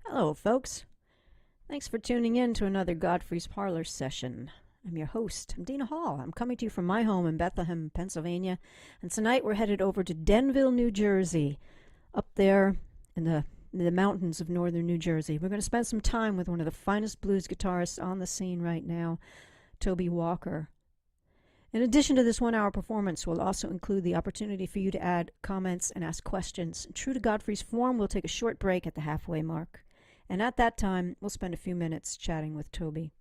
Hello, folks. Thanks for tuning in to another Godfrey's Parlour session. I'm your host. I'm Dina Hall. I'm coming to you from my home in Bethlehem, Pennsylvania. And tonight we're headed over to Denville, New Jersey, up there in the mountains of northern New Jersey. We're going to spend some time with one of the finest blues guitarists on the scene right now, Toby Walker. In addition to this 1-hour performance, we'll also include the opportunity for you to add comments and ask questions. True to Godfrey's form, we'll take a short break at the halfway mark. And at that time, we'll spend a few minutes chatting with Toby.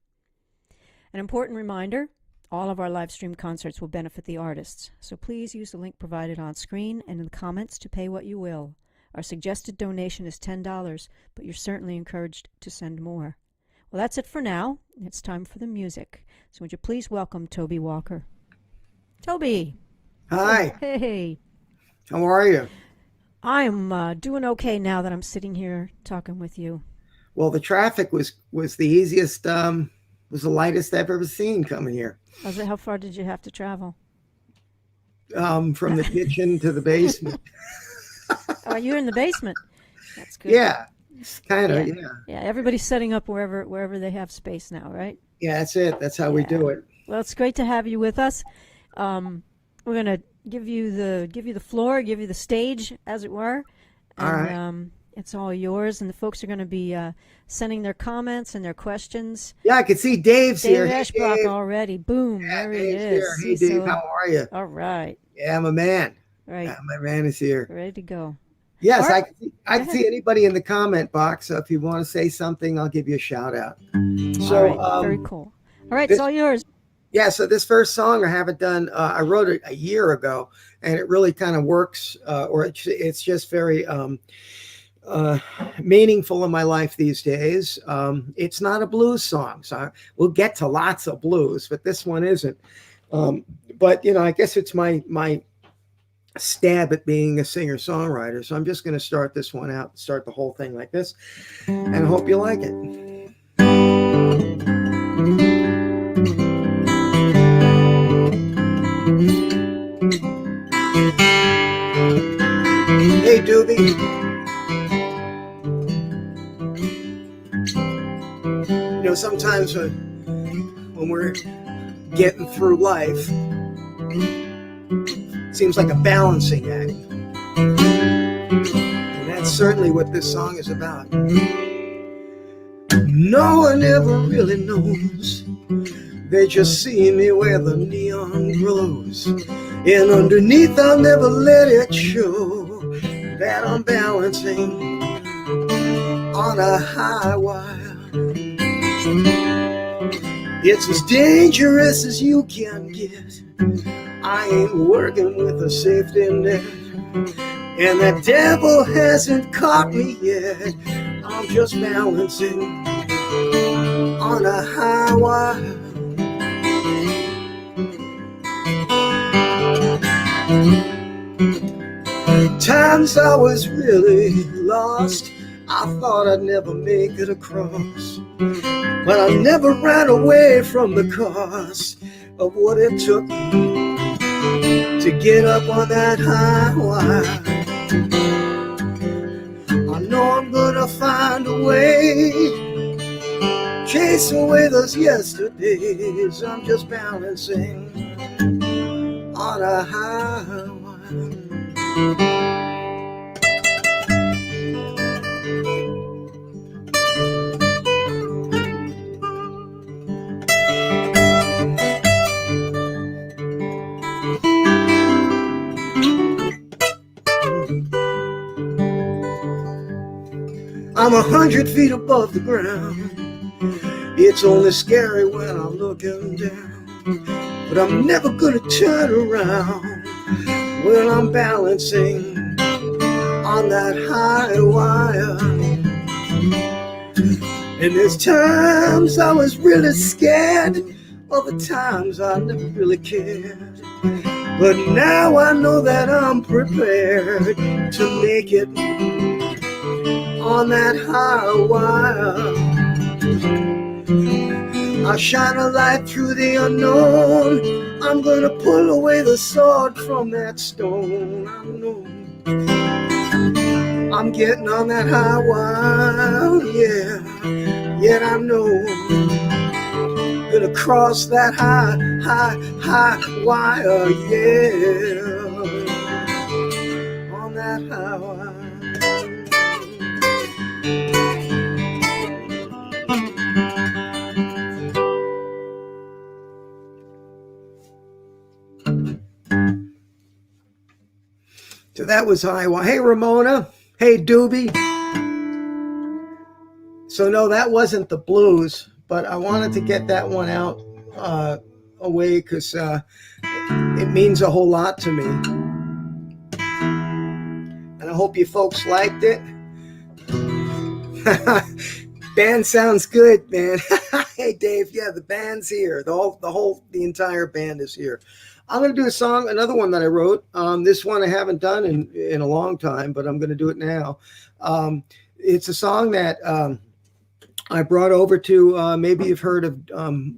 An important reminder, all of our live stream concerts will benefit the artists, so please use the link provided on screen and in the comments to pay what you will. Our suggested donation is $10, but you're certainly encouraged to send more. Well, that's it for now. It's time for the music. So would you please welcome Toby Walker. Toby. Hi. Hey. How are you? I'm doing okay now that I'm sitting here talking with you. Well, the traffic was the easiest, was the lightest I've ever seen coming here. How far did you have to travel? From the kitchen to the basement. Oh, you're in the basement. That's good. Yeah, kind of, yeah. Yeah, everybody's setting up wherever they have space now, right? Yeah, that's it. That's how we do it. Well, it's great to have you with us. We're gonna give you the floor, give you the stage, as it were. And, all right. It's all yours, and the folks are going to be sending their comments and their questions. Yeah, I can see Dave's here. Dave Ashbrook already. Boom, yeah, there Dave's he is. Here. Hey, Dave, how are you? All right. Yeah, I'm a man. Right. Yeah, my man is here. Ready to go. Yes, right. I can see anybody in the comment box. So if you want to say something, I'll give you a shout out. So, all right. Very cool. All right, it's all yours. Yeah, so this first song I haven't done, I wrote it a year ago, and it really kind of works, or it's just very meaningful in my life these days. It's not a blues song, so we'll get to lots of blues, but this one isn't. But, I guess it's my stab at being a singer-songwriter, so I'm just going to start this one out, start the whole thing like this, and I hope you like it. Hey, Toby. Sometimes when we're getting through life, it seems like a balancing act. And that's certainly what this song is about. No one ever really knows. They just see me where the neon glows. And underneath I'll never let it show that I'm balancing on a high wire. It's as dangerous as you can get. I ain't working with a safety net, and the devil hasn't caught me yet. I'm just balancing on a high wire. Times I was really lost. I thought I'd never make it across, but I never ran away from the cost of what it took to get up on that high wire. I know I'm gonna find a way, chase away those yesterdays. I'm just balancing on a high wire. I'm 100 feet above the ground. It's only scary when I'm looking down, but I'm never gonna turn around when I'm balancing on that high wire. And there's times I was really scared, other times I never really cared, but now I know that I'm prepared to make it on that high wire. I shine a light through the unknown. I'm gonna pull away the sword from that stone. I'm getting on that high wire, yeah. Yet I know gonna cross that high wire, yeah. On that high wire. So that was high wire. Hey, Ramona. Hey, Doobie. So no, that wasn't the blues, but I wanted to get that one out away because it means a whole lot to me. And I hope you folks liked it. Band sounds good, man. Hey, Dave. Yeah, the band's here. The entire band is here. I'm going to do a song, another one that I wrote. This one I haven't done in a long time, but I'm going to do it now. It's a song that I brought over to, maybe you've heard of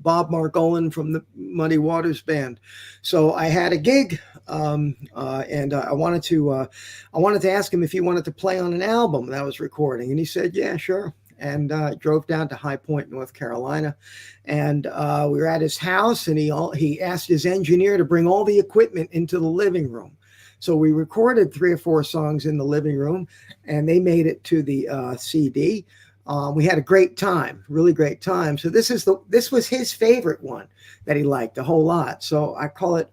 Bob Margolin from the Muddy Waters Band. So I had a gig, and I wanted to ask him if he wanted to play on an album that I was recording, and he said, "Yeah, sure." And drove down to High Point, North Carolina, and we were at his house, and he asked his engineer to bring all the equipment into the living room. So we recorded 3 or 4 songs in the living room, and they made it to the CD. We had a great time, really great time. So this was his favorite one that he liked a whole lot. So I call it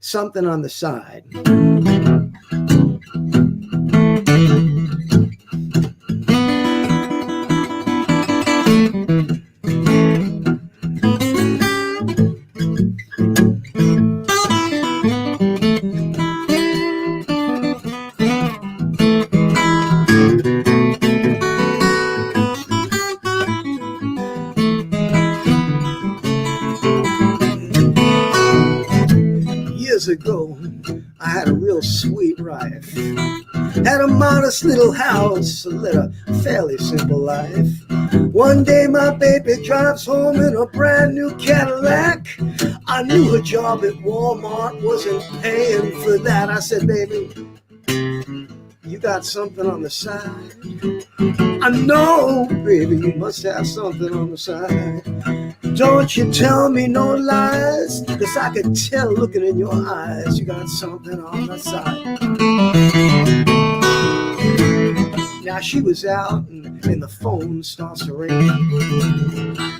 Something on the Side. Years ago, I had a real sweet wife. Had a modest little house, led a fairly simple life. One day my baby drives home in a brand new Cadillac. I knew her job at Walmart wasn't paying for that. I said, "Baby, you got something on the side?" "I know, baby, you must have something on the side. Don't you tell me no lies, 'cause I could tell looking in your eyes you got something on the side." Now she was out and the phone starts to ring.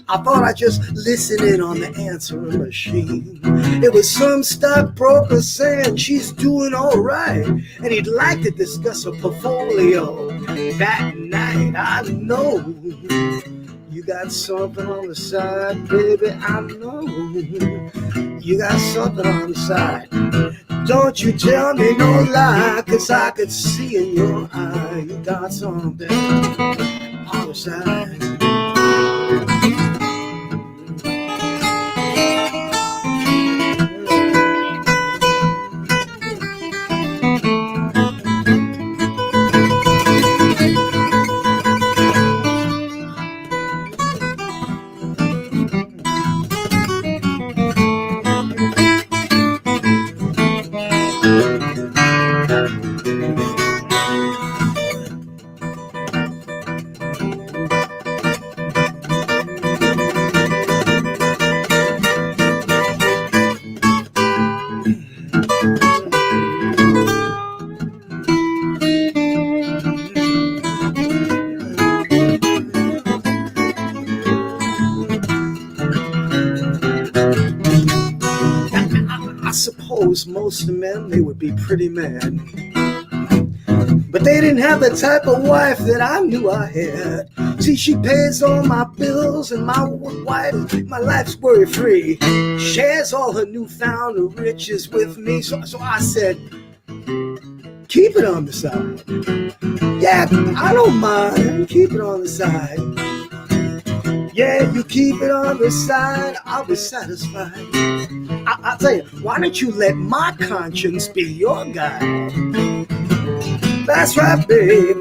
I thought I'd just listen in on the answering machine. It was some stockbroker saying she's doing all right, and he'd like to discuss her portfolio that night. I know you got something on the side, baby, I know you got something on the side. Don't you tell me no lie, 'cause I could see in your eye you got something on the side. I suppose most of the men, they would be pretty mad, but they didn't have the type of wife that I knew I had. See, she pays all my bills and my life's worry-free. Shares all her newfound riches with me. So I said, keep it on the side. Yeah, I don't mind. Keep it on the side. Yeah, you keep it on the side, I'll be satisfied. I'll tell you, why don't you let my conscience be your guide? That's right, baby.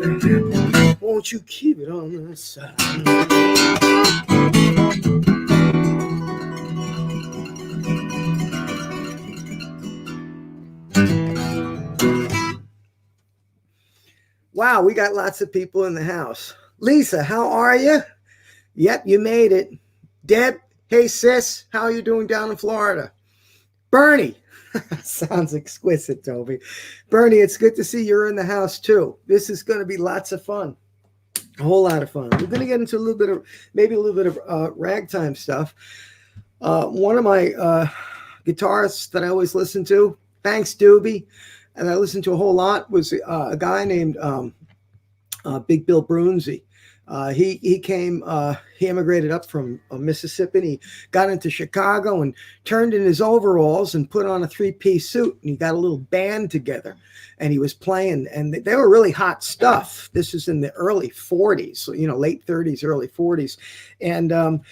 Won't you keep it on the side? Wow, we got lots of people in the house. Lisa, how are you? Yep, you made it. Deb, hey sis, how are you doing down in Florida? Bernie, sounds exquisite, Toby. Bernie, it's good to see you're in the house too. This is going to be lots of fun. A whole lot of fun. We're going to get into maybe a little bit of ragtime stuff. One of my guitarists that I always listen to, thanks Doobie, and I listened to a whole lot, was a guy named Big Bill Brunzi. He came, he immigrated up from Mississippi, and he got into Chicago and turned in his overalls and put on a 3-piece suit, and he got a little band together, and he was playing, and they were really hot stuff. This is in the early 40s, so, late 30s, early 40s. And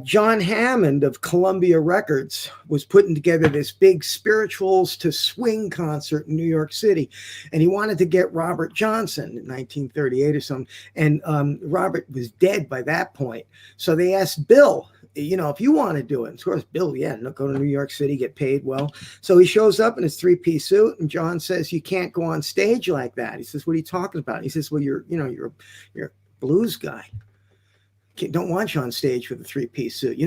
John Hammond of Columbia Records was putting together this big spirituals to swing concert in New York City. And he wanted to get Robert Johnson in 1938 or something. And Robert was dead by that point. So they asked Bill, if you want to do it. And of course, Bill, go to New York City, get paid well. So he shows up in his 3-piece suit, and John says, you can't go on stage like that. He says, what are you talking about? He says, well, you're a blues guy. Don't want you on stage with a 3-piece suit.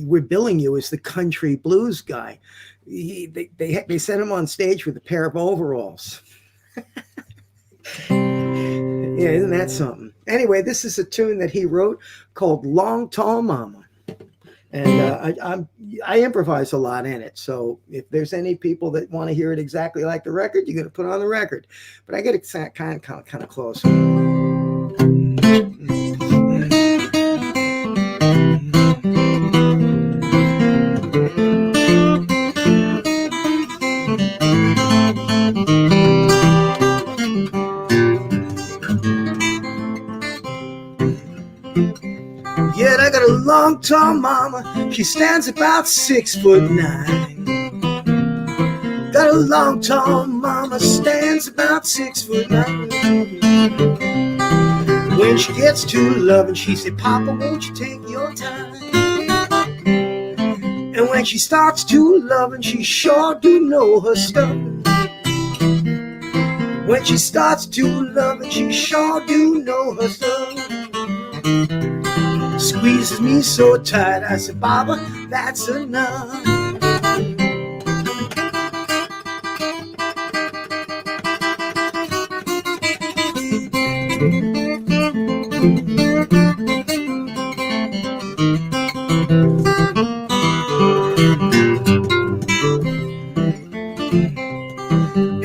We're billing you as the country blues guy. They sent him on stage with a pair of overalls. Yeah, isn't that something? Anyway, this is a tune that he wrote called Long Tall Mama. And I improvise a lot in it. So if there's any people that want to hear it exactly like the record, you're going to put on the record. But I get it kind of close. Yet I got a long, tall mama. She stands about 6'9". Got a long, tall mama, stands about 6'9". When she gets to loving, she say, Papa, won't you take your time? And when she starts to loving, she sure do know her stuff. When she starts to loving, she sure do know her stuff. Squeezes me so tight, I said, Baba, that's enough.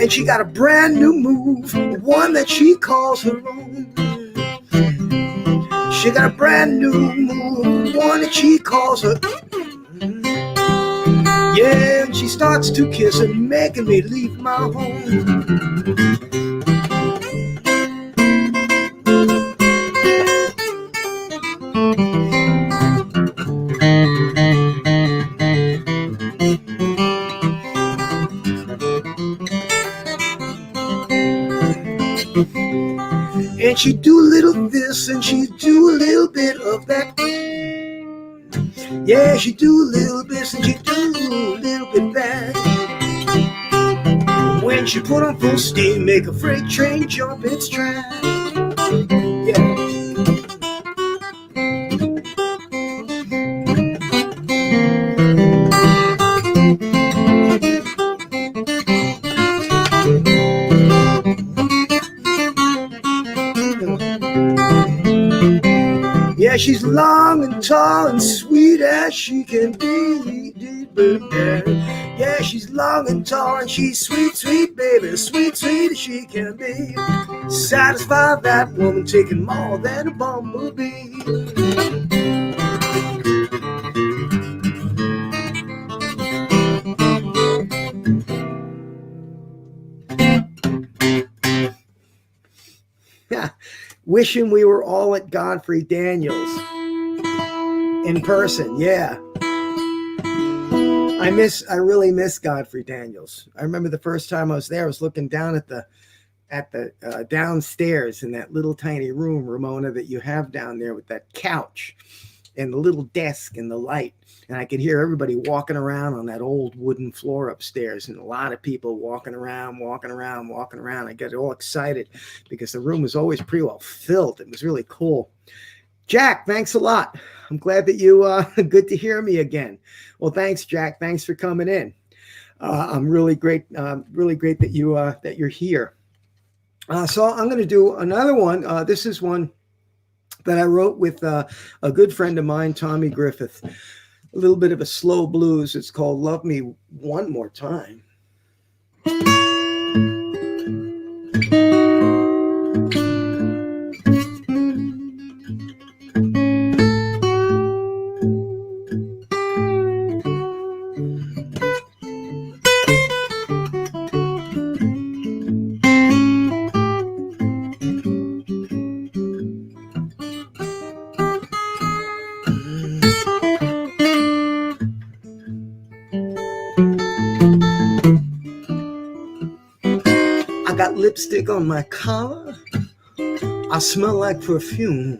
And she got a brand new move, one that she calls her own. She got a brand new move, one that she calls her. Yeah, and she starts to kiss and making me leave my home. And she do a little this and she do a little bit of that. Yeah, she do a little this and she do a little bit of that. When she put on full steam, make a freight train jump its track. Yeah. Yeah, she's long and tall and sweet as she can be. Yeah, she's long and tall and she's sweet, sweet baby, sweet, sweet as she can be. Satisfy that woman taking more than a bumblebee. Wishing we were all at Godfrey Daniels in person. Yeah. I really miss Godfrey Daniels. I remember the first time I was there, I was looking down at the downstairs in that little tiny room, Ramona, that you have down there with that couch. and the little desk and the light. And I could hear everybody walking around on that old wooden floor upstairs, and a lot of people walking around. I got all excited because the room was always pretty well filled. It was really cool. Jack, thanks a lot. I'm glad that you, good to hear me again. Well, thanks, Jack. Thanks for coming in. I'm really great that you're here. So I'm going to do another one. This is one that I wrote with a good friend of mine, Tommy Griffith. A little bit of a slow blues. It's called Love Me One More Time. I got lipstick on my collar. I smell like perfume.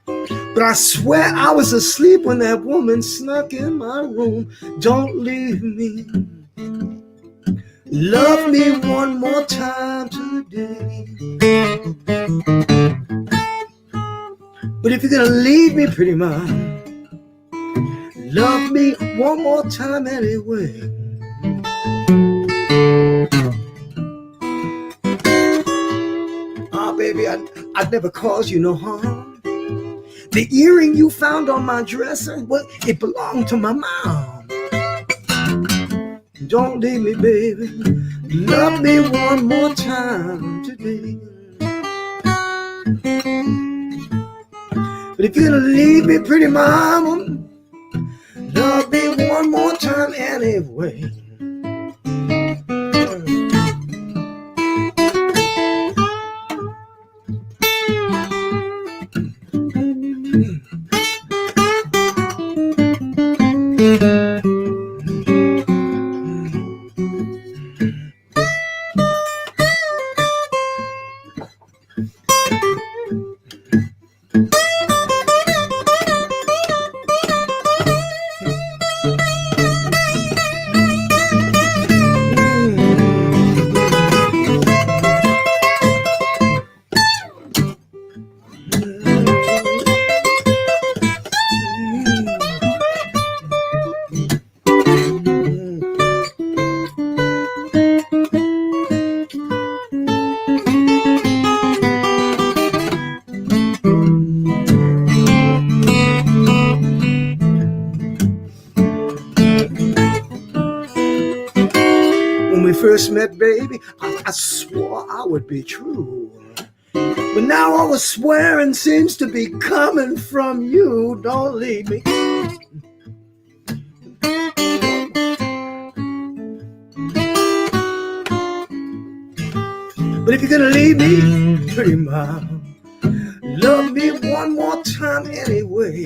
But I swear I was asleep when that woman snuck in my room. Don't leave me. Love me one more time today. But if you're gonna leave me, pretty mom, love me one more time anyway. Baby, I'd never cause you no harm. The earring you found on my dresser, well, it belonged to my mom. Don't leave me, baby. Love me one more time today. But if you're gonna leave me, pretty mama, love me one more time anyway. First met, baby, I swore I would be true. But now all the swearing seems to be coming from you. Don't leave me. But if you're gonna leave me, pretty mom, love me one more time anyway.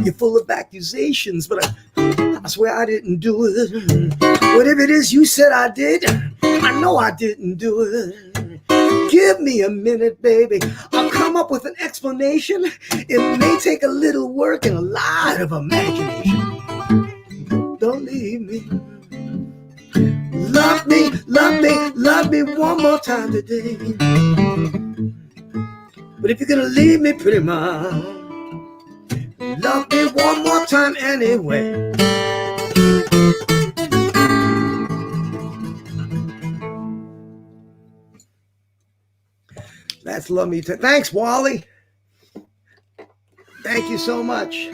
You're full of accusations, but I swear I didn't do it. Whatever it is you said I did, I know I didn't do it. Give me a minute, baby. I'll come up with an explanation. It may take a little work and a lot of imagination. Don't leave me. Love me, love me, love me one more time today. But if you're gonna leave me, pretty mom, love me one more time anyway. That's Love Me. Thanks, Wally. Thank you so much.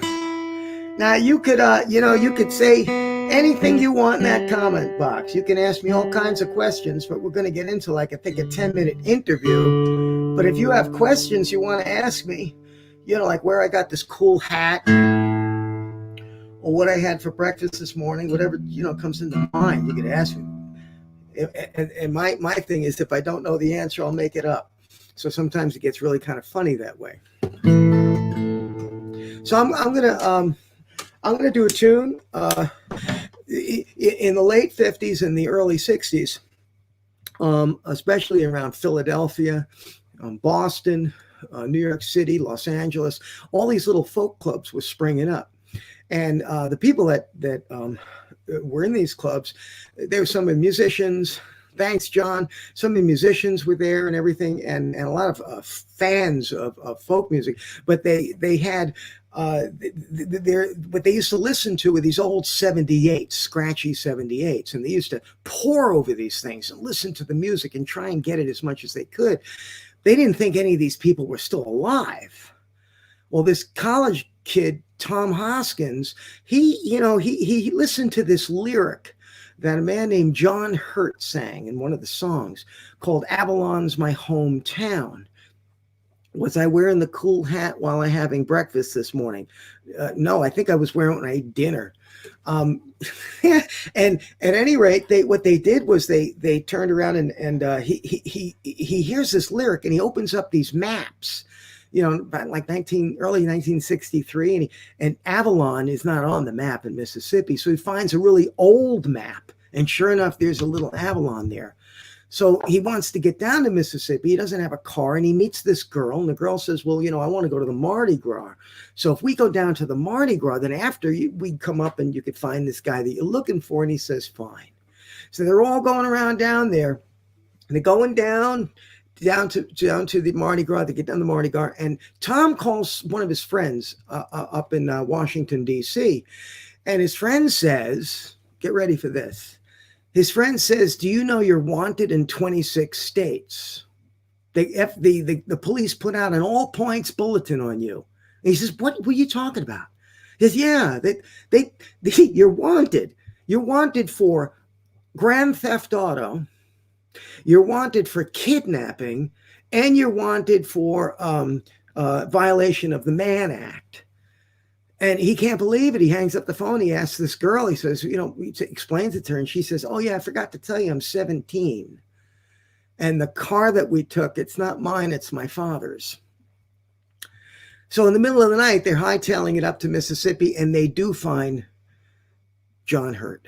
Now you could, you could say anything you want in that comment box. You can ask me all kinds of questions, but we're going to get into, like, I think, a 10-minute interview. But if you have questions you want to ask me, like where I got this cool hat, or what I had for breakfast this morning, whatever, comes into mind, you could ask me. And my thing is, if I don't know the answer, I'll make it up. So sometimes it gets really kind of funny that way. So I'm gonna do a tune in the late 50s and the early 60s, especially around Philadelphia, Boston, New York City, Los Angeles, all these little folk clubs were springing up. And the people that were in these clubs, there were some of the musicians. Thanks, John. Some of the musicians were there and everything, and a lot of fans of folk music. But they had what they used to listen to were these old 78s, scratchy 78s, and they used to pore over these things and listen to the music and try and get it as much as they could. They didn't think any of these people were still alive. Well, this college kid, Tom Hoskins, he listened to this lyric that a man named John Hurt sang in one of the songs called Avalon's My Hometown. Was I wearing the cool hat while I'm having breakfast this morning? No, I think I was wearing it when I ate dinner. And at any rate, what they did was they turned around and he hears this lyric and he opens up these maps, about like early 1963, and Avalon is not on the map in Mississippi, so he finds a really old map, and sure enough, there's a little Avalon there. So he wants to get down to Mississippi. He doesn't have a car, and he meets this girl, and the girl says, well, I want to go to the Mardi Gras. So if we go down to the Mardi Gras, then after we'd come up and you could find this guy that you're looking for. And he says, fine. So they're all going around down there, and they're going down to the Mardi Gras. They get down the Mardi Gras, and Tom calls one of his friends up in Washington, D.C., and his friend says, get ready for this. His friend says, do you know you're wanted in 26 states? The police put out an all points bulletin on you. And he says, what were you talking about? He says, yeah, you're wanted. You're wanted for grand theft auto. You're wanted for kidnapping, and you're wanted for violation of the Mann Act. And he can't believe it. He hangs up the phone. He asks this girl, he says, he explains it to her. And she says, oh, yeah, I forgot to tell you, I'm 17. And the car that we took, it's not mine, it's my father's. So in the middle of the night, they're hightailing it up to Mississippi, and they do find John Hurt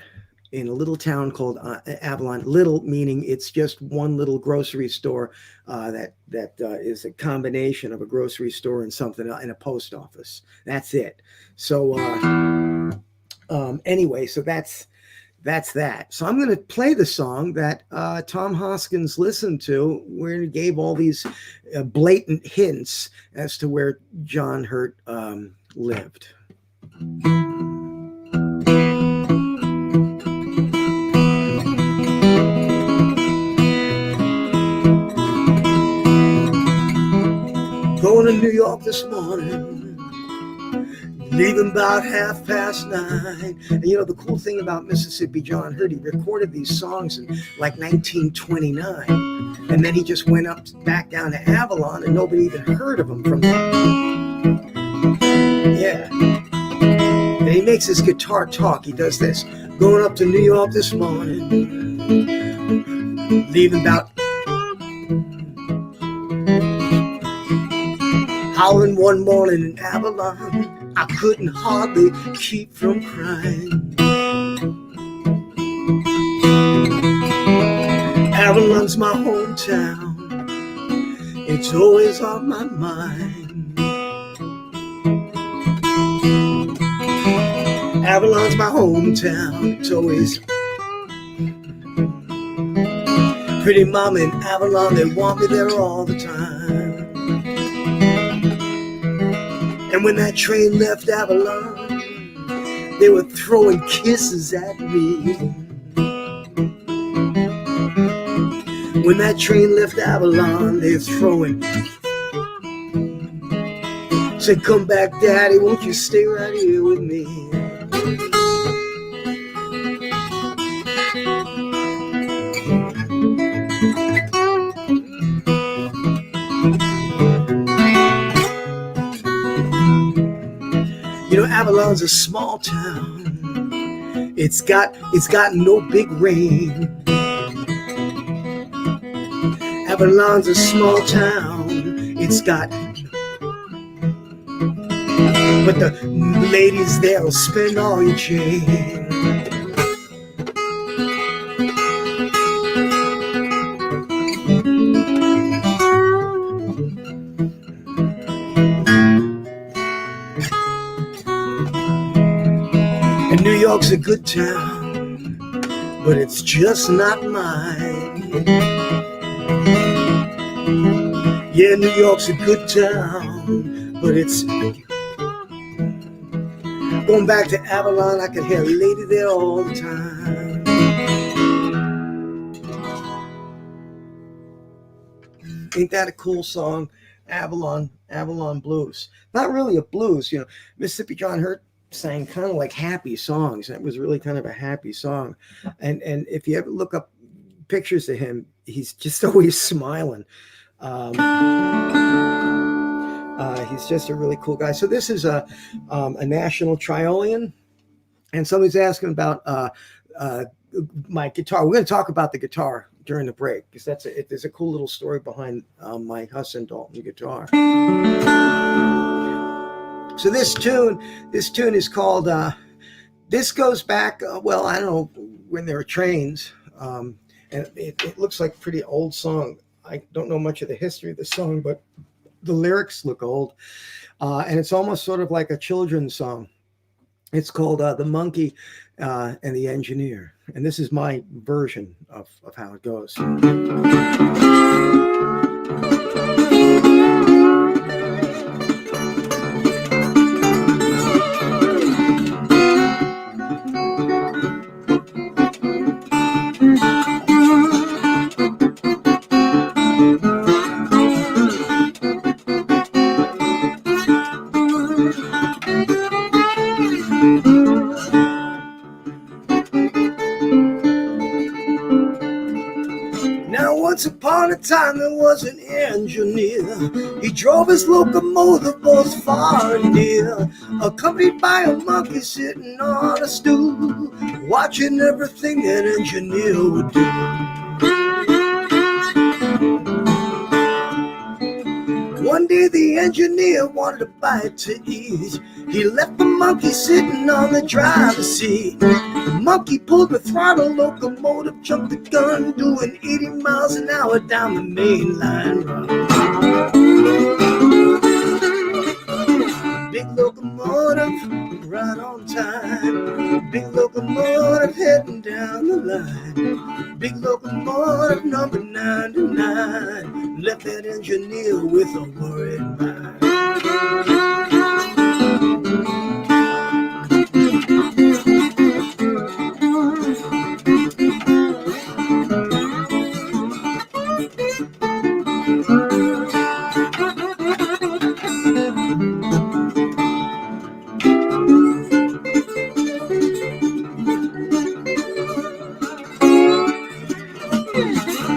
in a little town called Avalon. Little meaning it's just one little grocery store that is a combination of a grocery store and something and a post office. That's it. So anyway, so that's that. So I'm going to play the song that Tom Hoskins listened to, where he gave all these blatant hints as to where John Hurt lived. Going to New York this morning, leaving about 9:30. And the cool thing about Mississippi John Hurt, he recorded these songs in like 1929. And then he just went back down to Avalon, and nobody even heard of him from there. Yeah. And he makes his guitar talk. He does this. Going up to New York this morning, leaving about howling one morning in Avalon, I couldn't hardly keep from crying. Avalon's my hometown, it's always on my mind. Avalon's my hometown, it's always. Pretty mama in Avalon, they want me there all the time. And when that train left Avalon, they were throwing kisses at me. When that train left Avalon, they were throwing. Said, come back, Daddy, won't you stay right here with me? Avalon's a small town. It's got no big rain. Avalon's a small town. It's got, but the ladies there'll spend all your change. York's a good town, but it's just not mine. Yeah, New York's a good town, but it's going back to Avalon. I could hear a lady there all the time. Ain't that a cool song? Avalon Blues. Not really a blues, you know. Mississippi John Hurt sang kind of like happy songs. That was really kind of a happy song. And if you ever look up pictures of him, he's just always smiling. He's just a really cool guy. So this is a national Triolian, and somebody's asking about my guitar. We're going to talk about the guitar during the break because there's a cool little story behind my Hudson Dalton guitar. So this tune is called. This goes back. Well, I don't know when there were trains, and it looks like a pretty old song. I don't know much of the history of the song, but the lyrics look old, and it's almost sort of like a children's song. It's called The Monkey and the Engineer, and this is my version of how it goes. Once upon a time there was an engineer. He drove his locomotive both far and near, accompanied by a monkey sitting on a stool, watching everything that engineer would do. One day the engineer wanted a bite to eat. He left the monkey sitting on the driver's seat. The monkey pulled the throttle, locomotive jumped the gun, doing 80 miles an hour down the main line run. Big locomotive, right on time. Big locomotive heading down the line. Big locomotive number 99 left that engineer with a worried mind.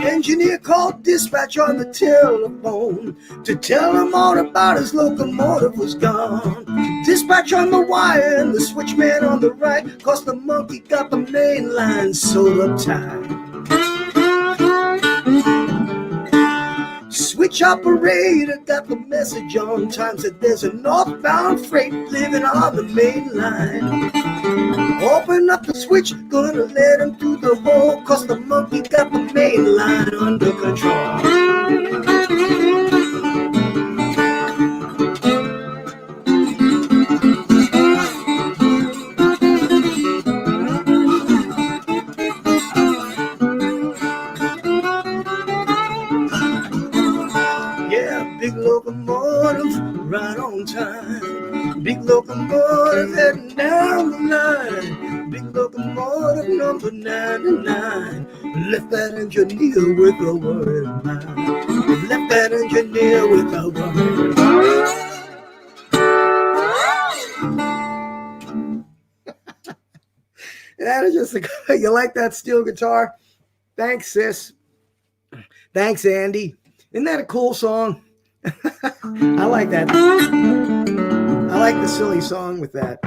Engineer called dispatch on the telephone to tell him all about his locomotive was gone. Dispatch on the wire and the switchman on the right, 'cause the monkey got the main line sewed up tight. Switch operator got the message on time, said there's a northbound freight living on the main line. Open up the switch, gonna let him through the hole, 'cause the monkey got the main line under control. Big locomotive, right on time. Big locomotive heading down the line. Big locomotive number 99 left that engineer with a worried mind. Left that engineer with a worried mind. That is just a, you like that steel guitar? Thanks, sis. Thanks, Andy. Isn't that a cool song? I like that. I like the silly song with that.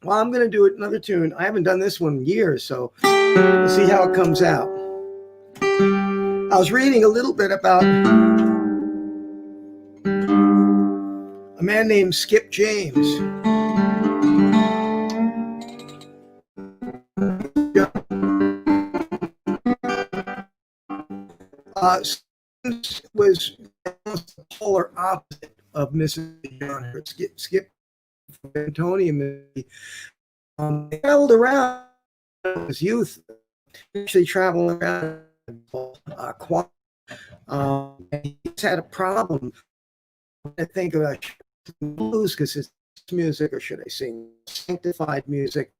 Well, I'm going to do another tune. I haven't done this one in years, so we'll see how it comes out. I was reading a little bit about a man named Skip James. Was almost the polar opposite of Mrs. John Hurt. Skip Antonium They traveled around his youth, actually traveling around choir. He's had a problem. I think about blues because it's music, or should I say, sanctified music.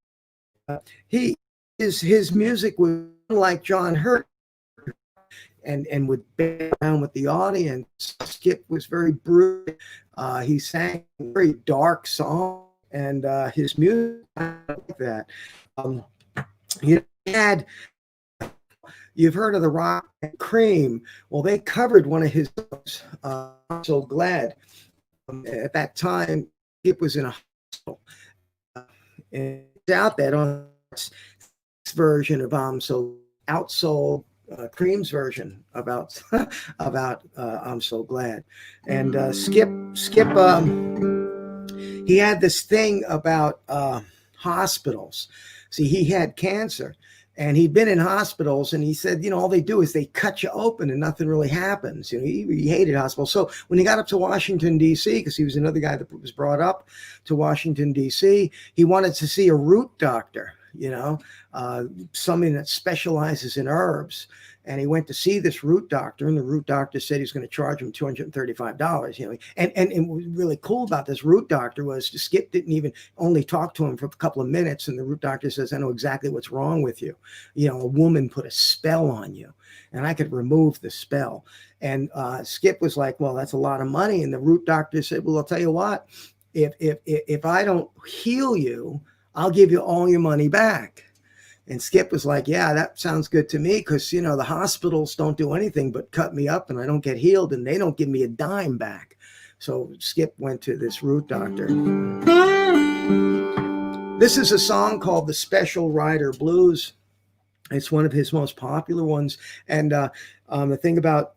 He his music was like John Hurt, and would bang around with the audience. Skip was very brutal. He sang very dark songs, and his music like that. He had. You've heard of the rock Cream. Well, they covered one of his songs, I'm So Glad. At that time, Skip was in a hospital. And it's out there on this version of outsold Cream's version about I'm So Glad. And Skip he had this thing about hospitals. See, he had cancer. And he'd been in hospitals, and he said, all they do is they cut you open and nothing really happens. He hated hospitals. So when he got up to Washington, D.C., because he was another guy that was brought up to Washington, D.C., he wanted to see a root doctor, somebody that specializes in herbs. And he went to see this root doctor, and the root doctor said he was going to charge him $235. And what was really cool about this root doctor was Skip didn't even only talk to him for a couple of minutes, and the root doctor says, "I know exactly what's wrong with you. A woman put a spell on you, and I could remove the spell." And Skip was like, "Well, that's a lot of money." And the root doctor said, "Well, I'll tell you what. If I don't heal you, I'll give you all your money back." And Skip was like, "Yeah, that sounds good to me, because, the hospitals don't do anything but cut me up, and I don't get healed, and they don't give me a dime back." So Skip went to this root doctor. This is a song called The Special Rider Blues. It's one of his most popular ones. And the thing about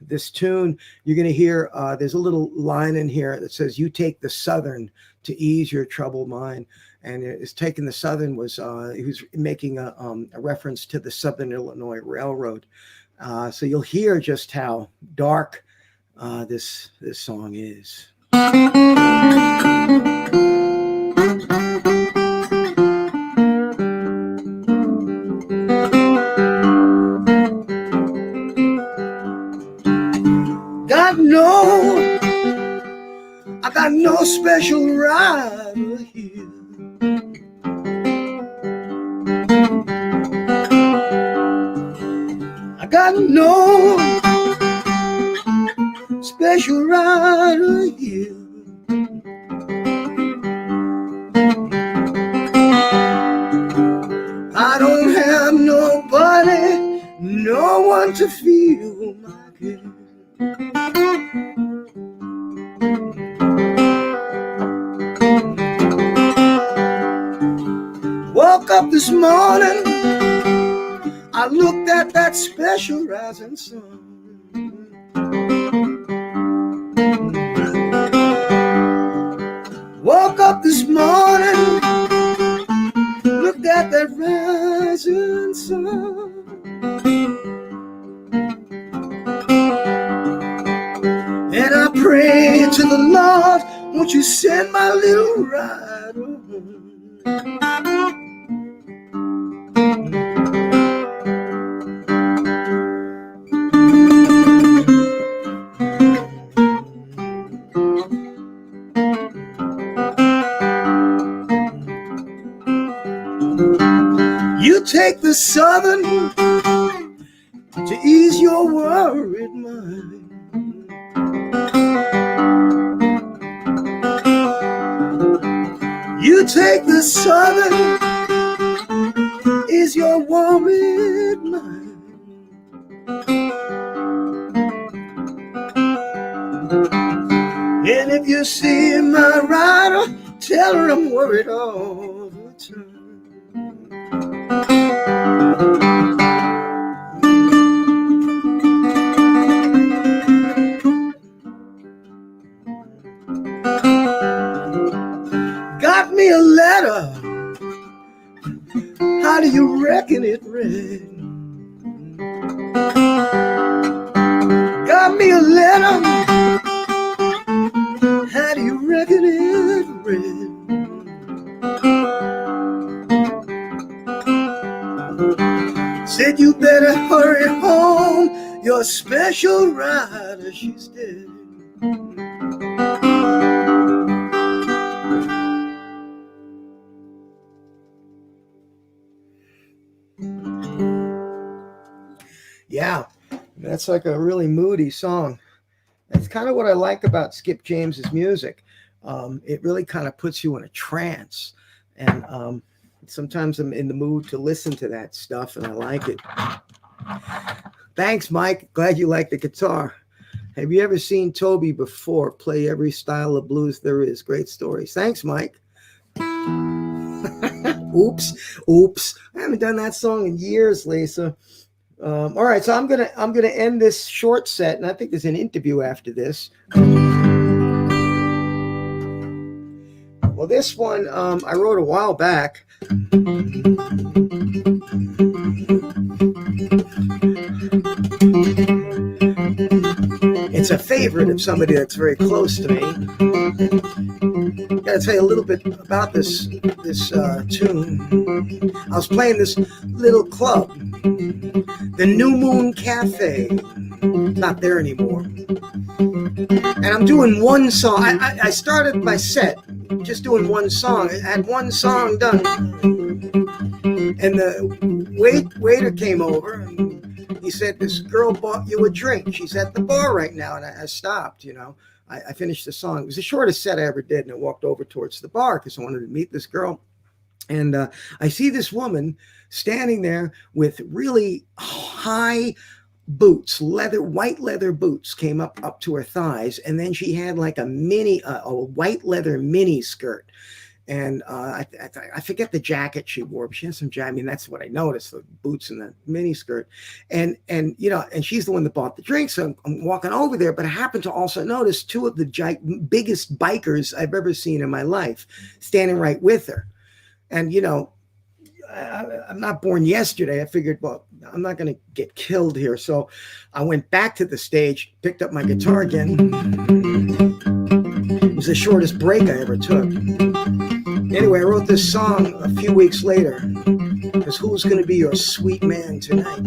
this tune, you're going to hear, there's a little line in here that says, "You take the Southern to ease your troubled mind." And it's taking the Southern was, he was making a reference to the Southern Illinois Railroad. So you'll hear just how dark this song is. I got no special rider here. I got no special rider here. I don't have nobody, no one to feel my care. Woke up this morning, I looked at that special rising sun. Woke up this morning, looked at that rising sun. And I prayed to the Lord, won't you send my little rider home? You take the Southern to ease your worried mind. You take the Southern, ease your worried mind. And if you see my rider, tell her I'm worried all the time. Got me a letter, how do you reckon it read? Got me a letter, how do you reckon it read? you better hurry home. Your special rider, she's dead. Yeah, that's like a really moody song. That's kind of what I like about Skip James's music. It really kind of puts you in a trance. And sometimes I'm in the mood to listen to that stuff, and I like it. Thanks, Mike. Glad you like the guitar. Have you ever seen Toby before? Play every style of blues there is. Great stories. Thanks, Mike. Oops. I haven't done that song in years, Lisa. All right, so I'm gonna end this short set, and I think there's an interview after this. Well, this one I wrote a while back. It's a favorite of somebody that's very close to me. Gotta tell you a little bit about this tune. I was playing this little club, the New Moon Cafe. Not there anymore. And I'm doing one song. I started my set just doing one song. I had one song done. And the waiter came over and he said, "This girl bought you a drink. She's at the bar right now." And I stopped, I finished the song. It was the shortest set I ever did. And I walked over towards the bar because I wanted to meet this girl. And I see this woman standing there with really high boots, white leather boots came up to her thighs. And then she had like a white leather mini skirt. And I forget the jacket she wore, but she had some jacket. I mean, that's what I noticed, the boots and the mini skirt. And she's the one that bought the drink. So I'm walking over there, but I happened to also notice two of the biggest bikers I've ever seen in my life standing right with her. And, I'm not born yesterday. I figured, well, I'm not going to get killed here. So I went back to the stage, picked up my guitar again. It was the shortest break I ever took. Anyway, I wrote this song a few weeks later. Because who's going to be your sweet man tonight?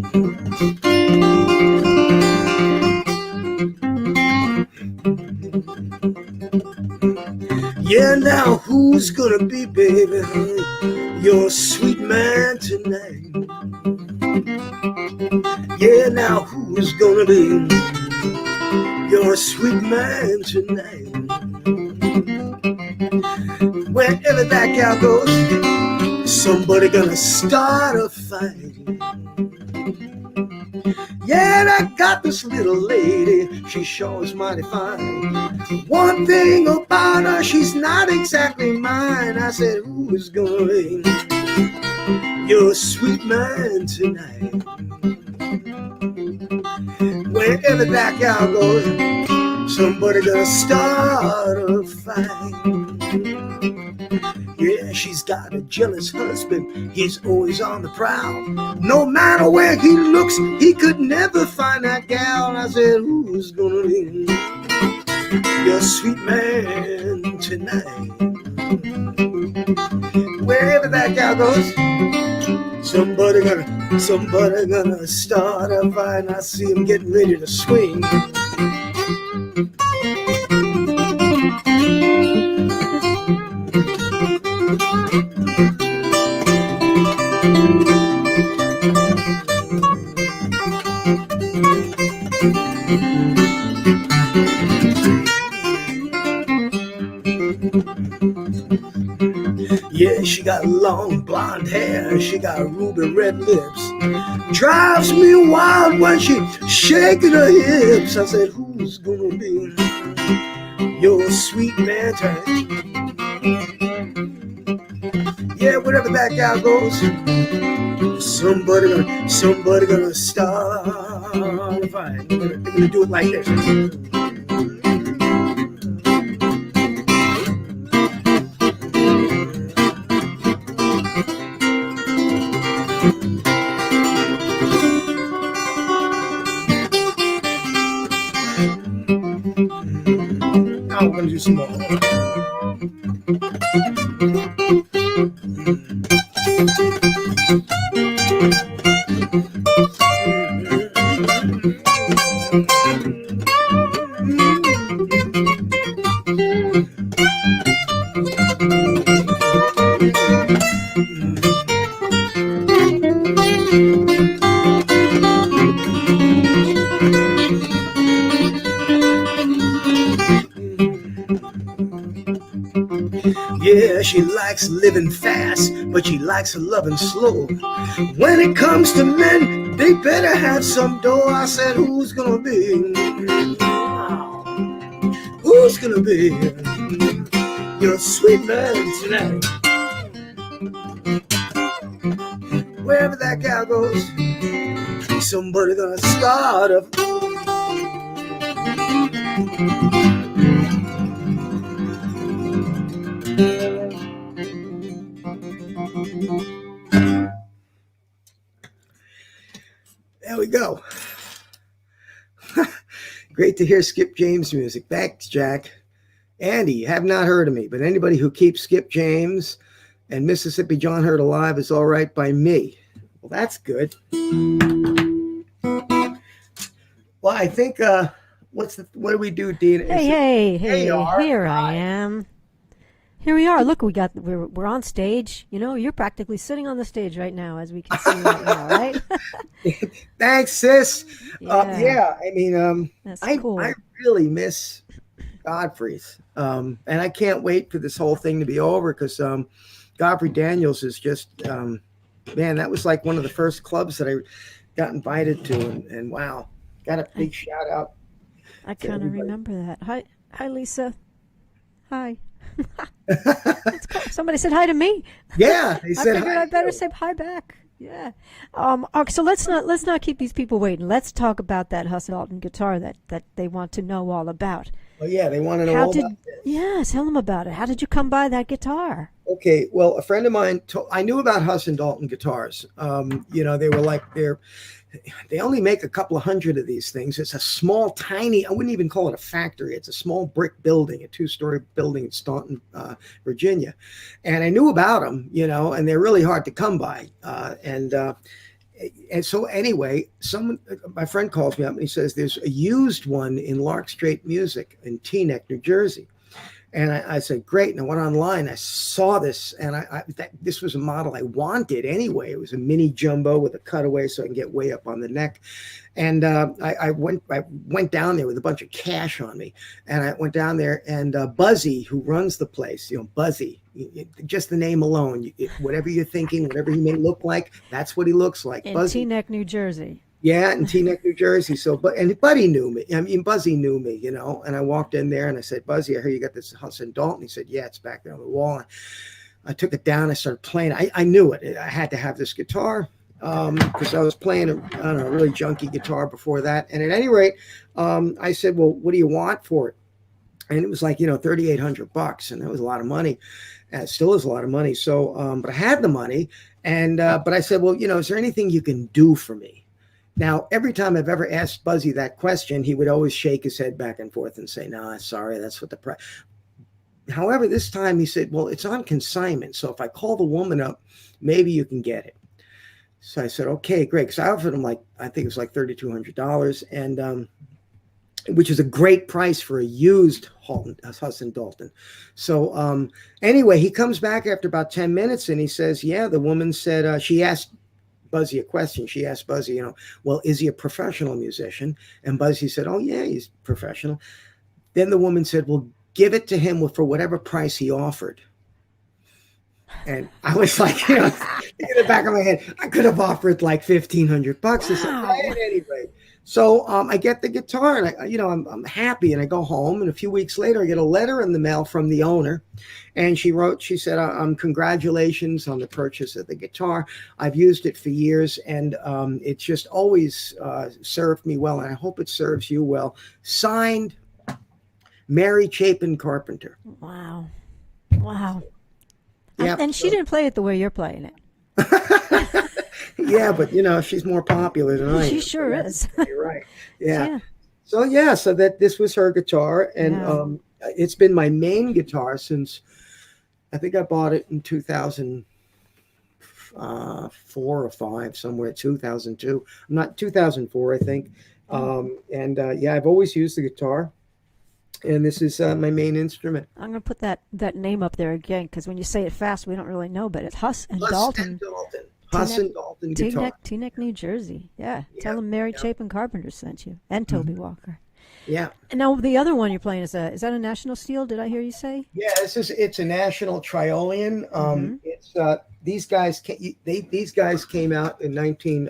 Yeah, now who's going to be, baby, your sweet man tonight? Yeah, now who's gonna be your sweet man tonight? Wherever that gal goes, somebody gonna start a fight. Yeah, I got this little lady, she sure is mighty fine. One thing about her, she's not exactly mine. I said, who is gonna be your sweet man tonight? Wherever that gal goes, somebody gonna start a fight. Yeah, she's got a jealous husband, he's always on the prowl. No matter where he looks, he could never find that gal. I said, who's gonna be your sweet man tonight? Wherever that gal goes, somebody gonna start a fight. I see him getting ready to swing. Yeah, she got long blonde hair, she got ruby red lips. Drives me wild when she shaking her hips. I said, who's gonna be your sweet man tonight? Yeah, wherever that gal goes, somebody gonna start a fight. They're gonna do it like this. Now we're gonna do some more. Yeah, she likes living fast, but she likes loving slow. When it comes to men, they better have some dough. I said, who's gonna be? Who's gonna be your sweet man tonight? Wherever that gal goes, somebody gonna start up. There we go. Great to hear Skip James music. Thanks, Jack. Andy, you have not heard of me, but anybody who keeps Skip James and Mississippi John Hurt alive is all right by me. Well, that's good. Well, I think, what do we do, Dean? Hey, here I am. Here we are. Look, we're on stage. You know, you're practically sitting on the stage right now, as we can see right now, right? Thanks, sis. Yeah. I mean, That's cool. I really miss Godfrey's, and I can't wait for this whole thing to be over because Godfrey Daniels is just, man, that was like one of the first clubs that I got invited to, and wow, got a big shout out. I kind of remember that. Hi, Lisa. Hi. Somebody said hi to me. Yeah, they said I figured I'd better say hi back. Yeah. Okay, so let's not keep these people waiting. Let's talk about that Husson Dalton guitar that they want to know all about. Oh yeah, they want to know all about this. Yeah, tell them about it. How did you come by that guitar? Okay, well, a friend of mine I knew about Husson Dalton guitars. You know, they were like they only make a couple of hundred of these things. It's a small, tiny, I wouldn't even call it a factory. It's a small brick building, a 2-story building in Staunton, Virginia. And I knew about them, you know, and they're really hard to come by. And so anyway, my friend calls me up and he says, there's a used one in Lark Strait Music in Teaneck, New Jersey. And I said, great. And I went online. I saw this, and this was a model I wanted anyway. It was a mini jumbo with a cutaway, so I can get way up on the neck. And I went down there with a bunch of cash on me, and I went down there. And Buzzy, who runs the place, you know, Buzzy, just the name alone, whatever you're thinking, whatever he may look like, that's what he looks like. In Buzzy. Teaneck, New Jersey. Yeah, in Teaneck, New Jersey. So, Buddy knew me. I mean, Buzzy knew me, you know. And I walked in there and I said, Buzzy, I hear you got this Husson Dalton. He said, yeah, it's back there on the wall. And I took it down. I started playing. I knew it. I had to have this guitar because I was playing a really junky guitar before that. And at any rate, I said, well, what do you want for it? And it was like, you know, $3,800, and that was a lot of money. And it still is a lot of money. So, but I had the money, and but I said, well, you know, is there anything you can do for me? Now, every time I've ever asked Buzzy that question, he would always shake his head back and forth and say, no, sorry, that's what the price. However, this time he said, well, it's on consignment. So if I call the woman up, maybe you can get it. So I said, okay, great. Because I offered him I think it was like $3,200, and which is a great price for a used Husson Dalton. So anyway, he comes back after about 10 minutes and he says, yeah, the woman said, she asked Buzzy a question. She asked Buzzy, you know, well, is he a professional musician? And Buzzy said, oh, yeah, he's professional. Then the woman said, well, give it to him for whatever price he offered. And I was like, you know, in the back of my head, I could have offered like $1,500. Wow. At any rate. So I get the guitar, and I'm happy, and I go home. And a few weeks later, I get a letter in the mail from the owner, and she said, congratulations on the purchase of the guitar. I've used it for years, and it's just always served me well, and I hope it serves you well. Signed, Mary Chapin Carpenter. Wow. Yep. And she didn't play it the way you're playing it. Yeah, but you know, she's more popular than I am. She sure is. You're right. Yeah. So that this was her guitar, and it's been my main guitar since I think I bought it in 2004 or 5, somewhere 2002. Not 2004, I think. I've always used the guitar. And this is my main instrument. I'm going to put that name up there again, because when you say it fast, we don't really know, but it's Husson Dalton. Husson Dalton guitar. Teaneck, New Jersey. Yeah. Tell them Mary Chapin Carpenter sent you, and Toby Walker. Yeah. And now the other one you're playing is that a national steel? Did I hear you say? Yeah, it's a national Triolean. Mm-hmm. It's these guys came out in 19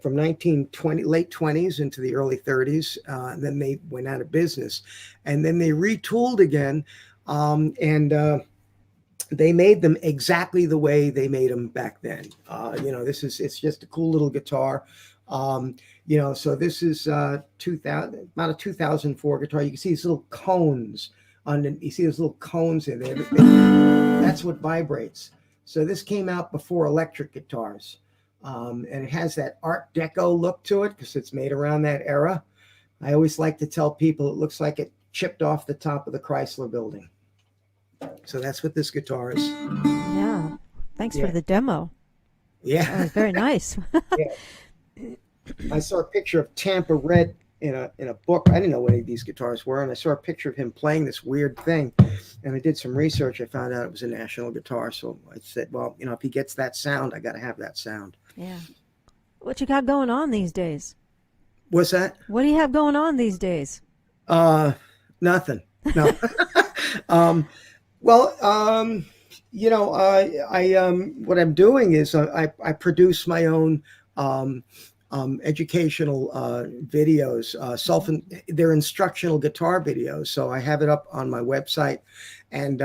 from 1920 late 20s into the early 30s, and then they went out of business, and then they retooled again, and they made them exactly the way they made them back then. It's just a cool little guitar. So this is 2000, about a 2004 guitar. You can see these little cones you see those little cones in there. That's what vibrates. So this came out before electric guitars. And it has that Art Deco look to it because it's made around that era. I always like to tell people it looks like it chipped off the top of the Chrysler building. So that's what this guitar is. Yeah. Thanks for the demo. Yeah. That was very nice. Yeah. I saw a picture of Tampa Red in a book. I didn't know what any of these guitars were, and I saw a picture of him playing this weird thing. And I did some research. I found out it was a national guitar. So I said, well, if he gets that sound, I got to have that sound. Yeah. What you got going on these days? What's that? What do you have going on these days? Nothing. No. What I'm doing is I produce my own educational videos. They're instructional guitar videos, so I have it up on my website, and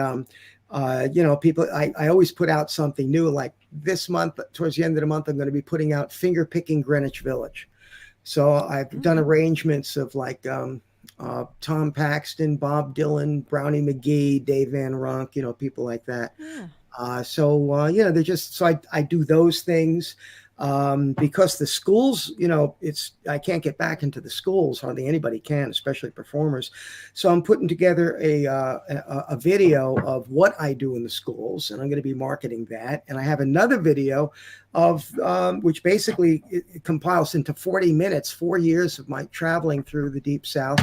people. I always put out something new. Like this month, towards the end of the month, I'm going to be putting out finger picking Greenwich Village. So I've done arrangements of like Tom Paxton, Bob Dylan, Brownie McGee, Dave Van Ronk, people like that. Yeah. They're just, so I do those things because the schools, I can't get back into the schools. Hardly anybody can, especially performers. So I'm putting together a video of what I do in the schools, and I'm going to be marketing that. And I have another video of which basically it compiles into 40 minutes, 4 years of my traveling through the Deep South,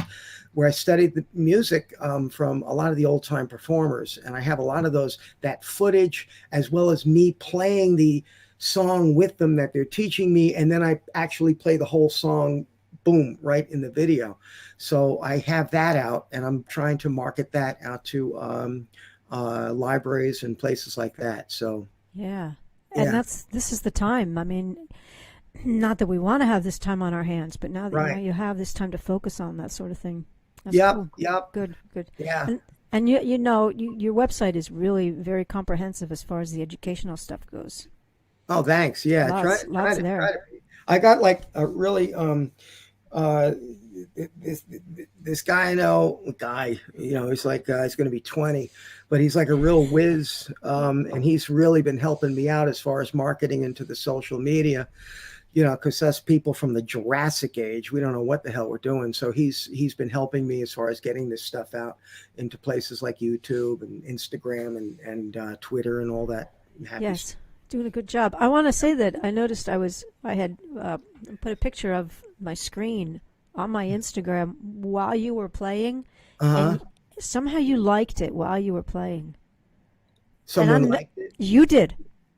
where I studied the music from a lot of the old time performers. And I have a lot of that footage, as well as me playing the song with them that they're teaching me. And then I actually play the whole song, boom, right in the video. So I have that out, and I'm trying to market that out to libraries and places like that. So, yeah. And this is the time. I mean, not that we want to have this time on our hands, but now that you have this time to focus on that sort of thing. That's cool. Yep. Good. Yeah. And your website is really very comprehensive as far as the educational stuff goes. Oh, thanks. Yeah. Lots there. I got like a really this guy I know, he's like he's going to be 20, but he's like a real whiz, and he's really been helping me out as far as marketing into the social media, because us people from the Jurassic age, we don't know what the hell we're doing. So he's been helping me as far as getting this stuff out into places like YouTube and Instagram and Twitter and all that. Yes. Doing a good job. I want to say that I noticed I had put a picture of my screen on my Instagram while you were playing, and somehow you liked it while you were playing. Someone liked it? You did.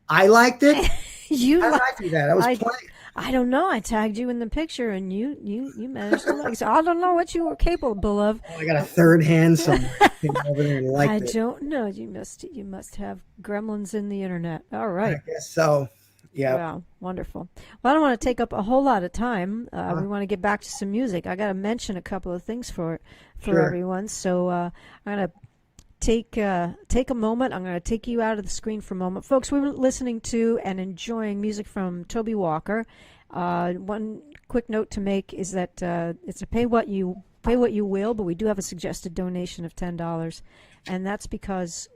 I liked it? I liked that. I was playing. I don't know. I tagged you in the picture, and you managed to like. So I don't know what you were capable of. Oh, I got a third hand somewhere. Over there and liked it. I don't know. You must have gremlins in the internet. All right. I guess so. Yeah. Wow. Wonderful. Well, I don't want to take up a whole lot of time. We want to get back to some music. I got to mention a couple of things for everyone. So I'm gonna take a moment. I'm going to take you out of the screen for a moment. Folks, we were listening to and enjoying music from Toby Walker. One quick note to make is that it's a pay what you will, but we do have a suggested donation of $10, and that's because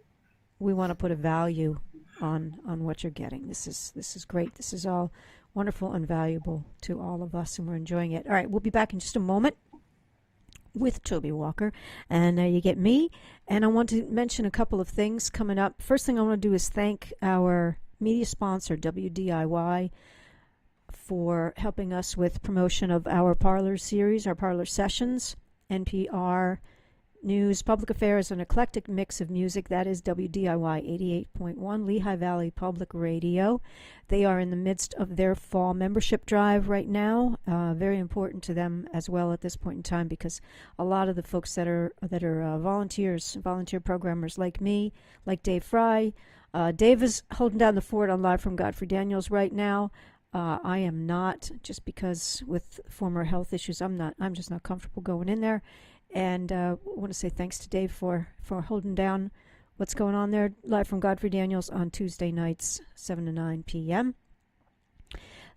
we want to put a value on what you're getting. This is great. This is all wonderful and valuable to all of us, and we're enjoying it. All right, we'll be back in just a moment with Toby Walker, and you get me. And I want to mention a couple of things coming up. First thing I want to do is thank our media sponsor, WDIY, for helping us with promotion of our Parlour series, our Parlour sessions. NPR news, public affairs, an eclectic mix of music. That is WDIY 88.1 Lehigh Valley Public Radio. They are in the midst of their fall membership drive right now. Very important to them as well at this point in time, because a lot of the folks that are volunteers, volunteer programmers like me, like Dave Fry. Dave is holding down the fort on Live from Godfrey Daniels right now. I am not, just because with former health issues, I'm just not comfortable going in there. And I want to say thanks to Dave for holding down what's going on there. Live from Godfrey Daniels on Tuesday nights, 7 to 9 p.m.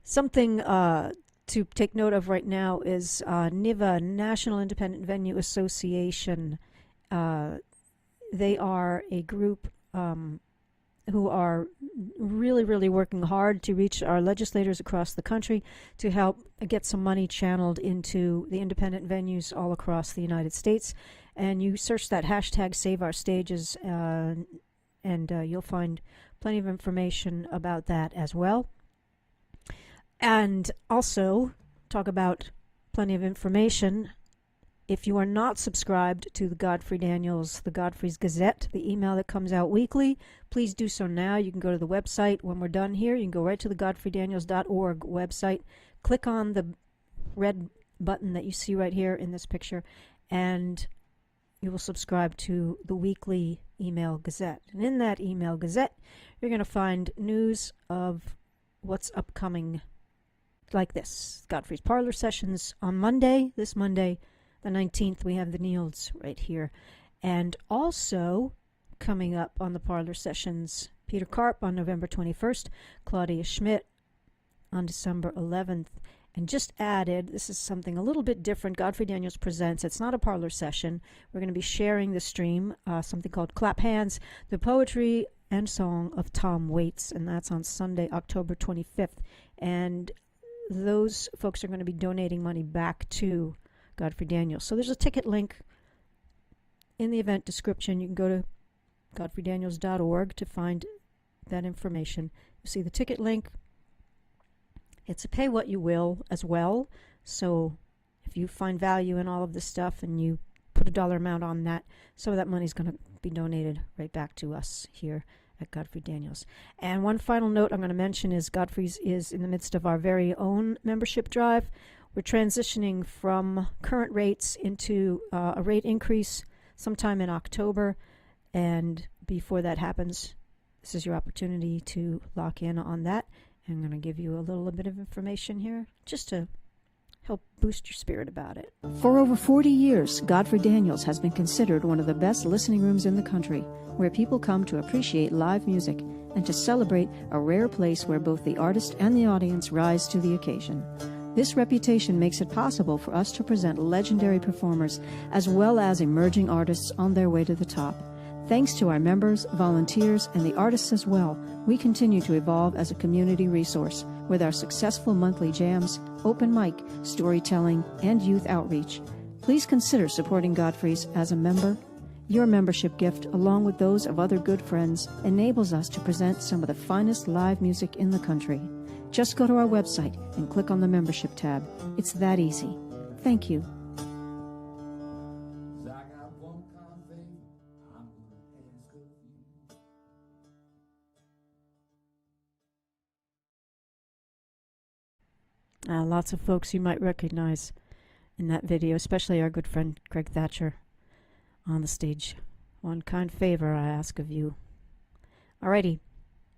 Something to take note of right now is NIVA, National Independent Venue Association. They are a group who are really, really working hard to reach our legislators across the country to help get some money channeled into the independent venues all across the United States. And you search that hashtag Save Our Stages, and you'll find plenty of information about that as well. And also talk about plenty of information. If you are not subscribed to the Godfrey Daniels, the Godfrey's Gazette, the email that comes out weekly, please do so now. You can go to the website. When we're done here, you can go right to the godfreydaniels.org website, click on the red button that you see right here in this picture, and you will subscribe to the weekly email Gazette. And in that email Gazette, you're going to find news of what's upcoming, like this. Godfrey's Parlour sessions on Monday, this Monday, the 19th, we have the Nields right here. And also coming up on the Parlour sessions, Peter Karp on November 21st, Claudia Schmidt on December 11th. And just added, this is something a little bit different, Godfrey Daniels Presents. It's not a Parlour session. We're going to be sharing the stream, something called Clap Hands, the poetry and song of Tom Waits, and that's on Sunday, October 25th. And those folks are going to be donating money back to Godfrey Daniels. So there's a ticket link in the event description. You can go to godfreydaniels.org to find that information. You see the ticket link. It's a pay what you will as well. So if you find value in all of this stuff and you put a dollar amount on that, some of that money is going to be donated right back to us here at Godfrey Daniels. And one final note I'm going to mention is Godfrey's is in the midst of our very own membership drive. We're transitioning from current rates into a rate increase sometime in October. And before that happens, this is your opportunity to lock in on that. I'm going to give you a little bit of information here just to help boost your spirit about it. For over 40 years, Godfrey Daniels has been considered one of the best listening rooms in the country, where people come to appreciate live music and to celebrate a rare place where both the artist and the audience rise to the occasion. This reputation makes it possible for us to present legendary performers as well as emerging artists on their way to the top. Thanks to our members, volunteers, and the artists as well, we continue to evolve as a community resource with our successful monthly jams, open mic, storytelling, and youth outreach. Please consider supporting Godfrey's as a member. Your membership gift, along with those of other good friends, enables us to present some of the finest live music in the country. Just go to our website and click on the membership tab. It's that easy. Thank you. Lots of folks you might recognize in that video, especially our good friend Greg Thatcher on the stage. One kind favor I ask of you. Alrighty,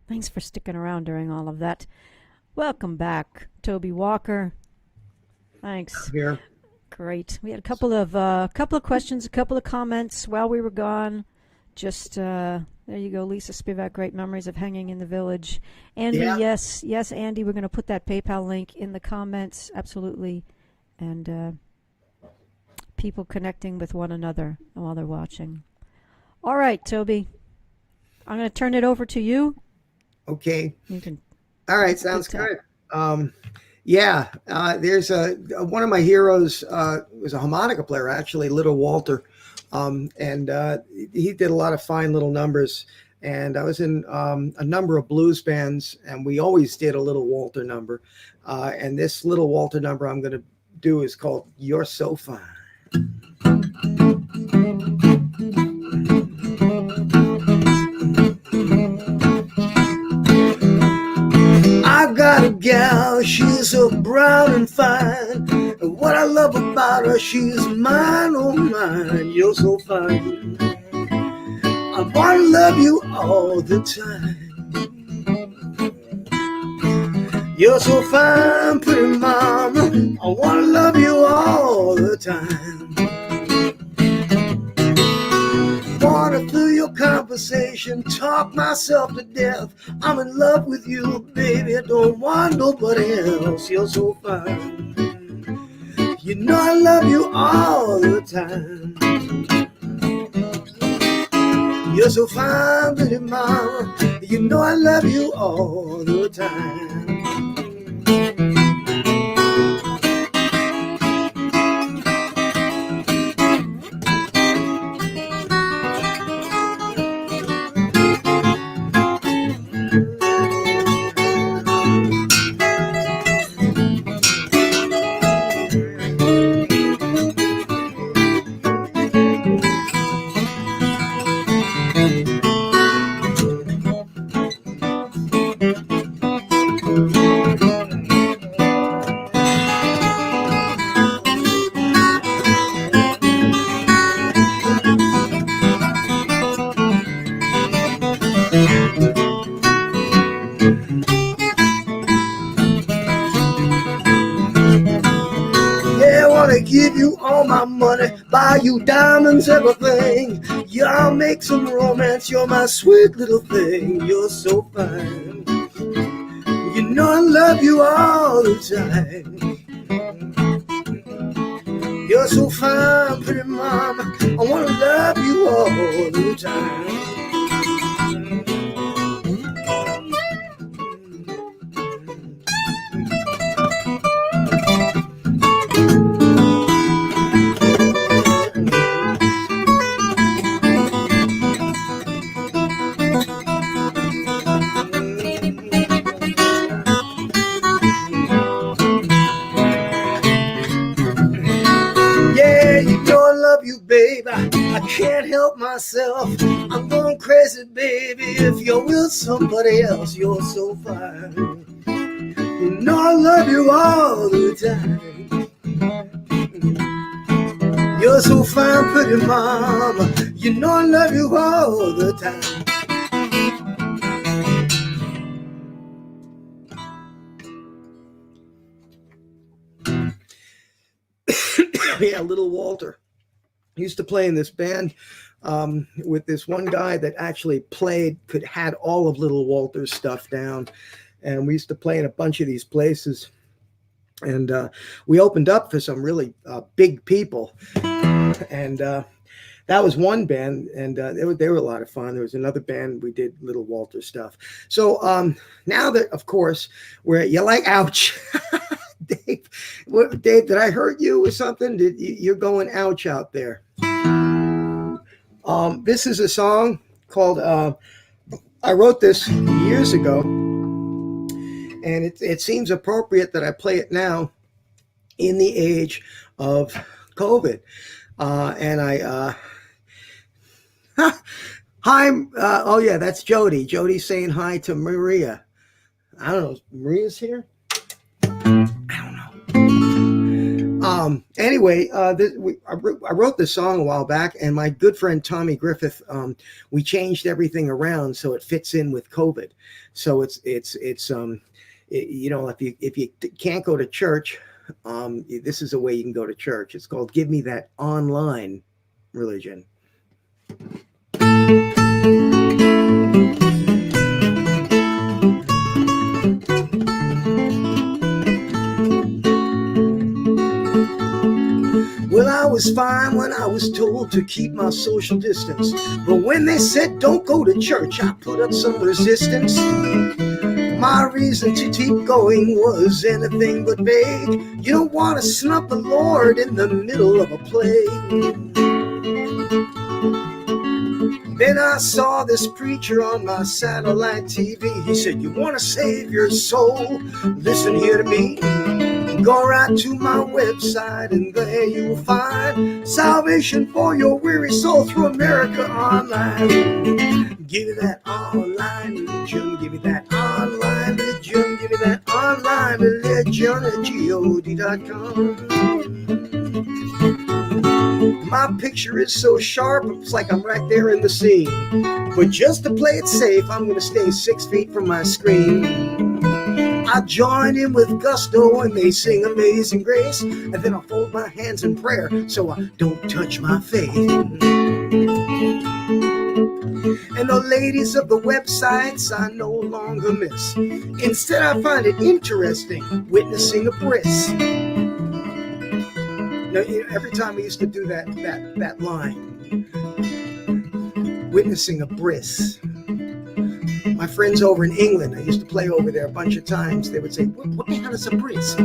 thanks for sticking around during all of that. Welcome back, Toby Walker. Thanks. Here. Great. We had a couple of questions, a couple of comments while we were gone. Just there you go, Lisa Spivak. Great memories of hanging in the village. Andy, Yeah. yes, Andy. We're going to put that PayPal link in the comments, absolutely, and people connecting with one another while they're watching. All right, Toby. I'm going to turn it over to you. Okay. You can. All right. Sounds good. There's one of my heroes was a harmonica player, actually, Little Walter. And he did a lot of fine little numbers. And I was in a number of blues bands, and we always did a Little Walter number. And this Little Walter number I'm going to do is called You're So Fine. fine. And what I love about her, she's mine, oh mine. You're so fine. I wanna love you all the time. You're so fine, pretty mama. I wanna love you all the time. Wanna feel your conversation, talk myself to death. I'm in love with you, baby. I don't want nobody else. You're so fine. You know I love you all the time. You're so fine, pretty mama. You know I love you all the time. Yeah, I wanna give you all my money, buy you diamonds, everything. Yeah, I'll make some romance, you're my sweet little thing. You're so fine. You know I love you all the time. You're so fine, pretty mama. I wanna love you all the time. Yeah, you know I love you, baby. I can't help myself. I'm going crazy, baby. If you're with somebody else, you're so fine. You know I love you all the time. You're so fine, pretty mama. You know I love you all the time. Yeah, Little Walter. He used to play in this band with this one guy that actually had all of Little Walter's stuff down. And we used to play in a bunch of these places. And we opened up for some really big people. And that was one band, and they were a lot of fun. There was another band, we did Little Walter stuff. So now that, of course, you like, ouch. Dave, Dave, did I hurt you or something? You're going ouch out there. This is a song called, I wrote this years ago, and it seems appropriate that I play it now in the age of COVID. And I, hi, oh yeah, that's Jody. Jody's saying hi to Maria. I don't know, Maria's here? I don't know. Anyway, I wrote this song a while back, and my good friend Tommy Griffith, we changed everything around so it fits in with COVID. So it's you know, if you can't go to church, this is a way you can go to church. It's called Give Me That Online Religion. Well, I was fine when I was told to keep my social distance. But when they said don't go to church, I put up some resistance. My reason to keep going was anything but vague. You don't want to snub the Lord in the middle of a play. Then I saw this preacher on my satellite TV. He said, you want to save your soul? Listen here to me. Go right to my website, and there you will find salvation for your weary soul through America Online. Give me that online religion. Give me that online religion. Give me that online religion. religion at god.com. My picture is so sharp, it's like I'm right there in the scene. But just to play it safe, I'm going to stay 6 feet from my screen. I join in with gusto when they sing Amazing Grace, and then I fold my hands in prayer so I don't touch my faith. And the ladies of the websites I no longer miss. Instead, I find it interesting witnessing a bris. Now, every time I used to do that line, witnessing a bris. My friends over in England, I used to play over there a bunch of times. They would say, "What the hell is a bris?"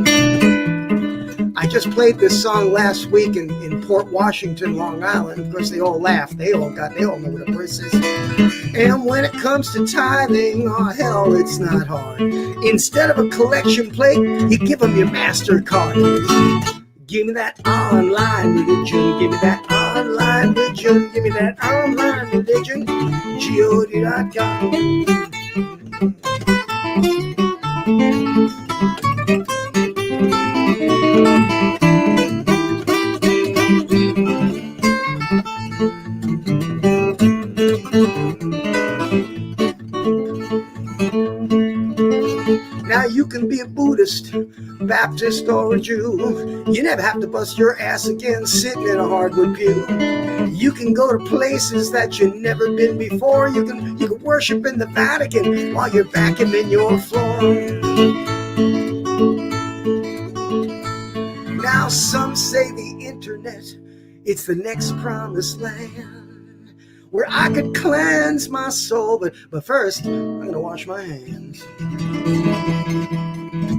I just played this song last week in Port Washington, Long Island. Of course, they all laughed. They all know what a bris is. And when it comes to tithing, oh hell, it's not hard. Instead of a collection plate, you give them your MasterCard. Give me that online religion. Give me that online religion. Give me that online religion. god.com. Now you can be a Buddhist, Baptist, or a Jew. You never have to bust your ass again sitting in a hardwood pew. You can go to places that you've never been before. You can worship in the Vatican while you're vacuuming your floor. Now some say the internet, it's the next promised land, where I could cleanse my soul, but first I'm gonna wash my hands.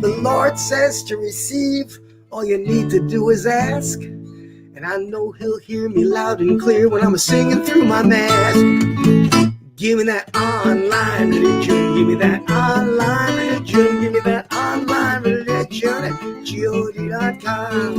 The Lord says to receive, all you need to do is ask, and I know he'll hear me loud and clear when I'm singing through my mask. Give me that online religion, give me that online religion, give me that online religion at god.com.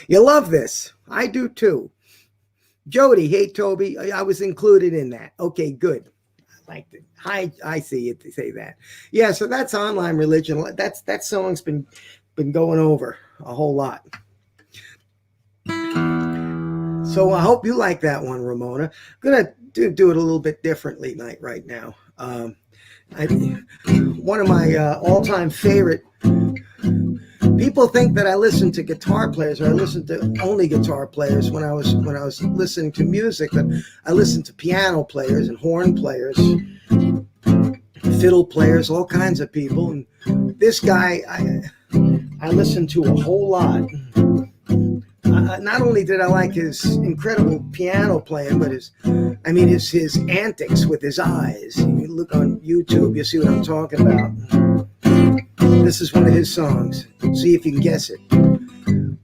You love this. I do too. Jody, hey Toby, I was included in that. Okay, good. I liked it. I see it to say that. Yeah, so that's online religion. That song's been going over a whole lot. So I hope you like that one, Ramona. I'm gonna do it a little bit differently right now. One of my all-time favorite. People think that I listen to guitar players, or I listen to only guitar players when I was listening to music, but I listen to piano players and horn players, fiddle players, all kinds of people. And this guy, I listened to a whole lot. Not only did I like his incredible piano playing, but his antics with his eyes. You look on YouTube, you see what I'm talking about. This is one of his songs. See if you can guess it.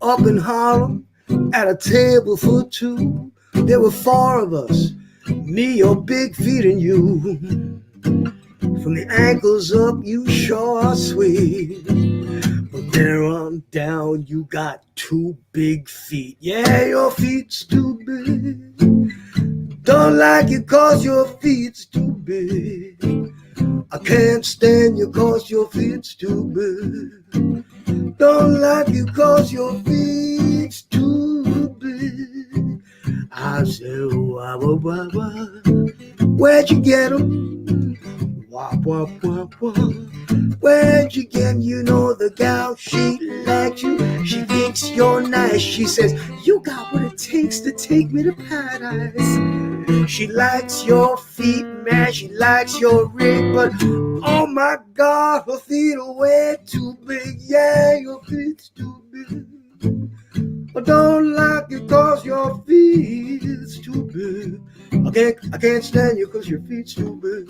Up in Harlem, at a table for two, there were 4 of us, me, your big feet, and you. From the ankles up, you sure are sweet. From there on down, you got 2 big feet. Yeah, your feet's too big. Don't like it 'cause your feet's too big. I can't stand you 'cause your feet's too big. Don't like you 'cause your feet's too big. I said, wah, wah, wah, wah. Where'd you get 'em? Wah, wah, wah, wah. Where'd you get 'em? You know the gal, she likes you. She thinks you're nice. She says, you got what it takes to take me to paradise. She likes your feet, man, she likes your rig, but oh my God, her feet are way too big. Yeah, your feet's too big. I don't like it 'cause your feet's too big. I can't stand you 'cause your feet's too big.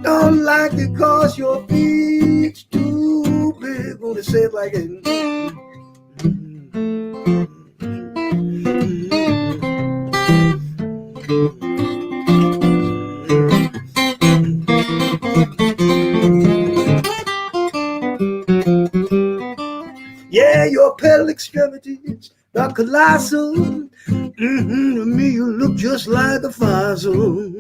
Don't like it 'cause your feet's too big. Gonna say it like it. got colossal. To me, you look just like a fossil.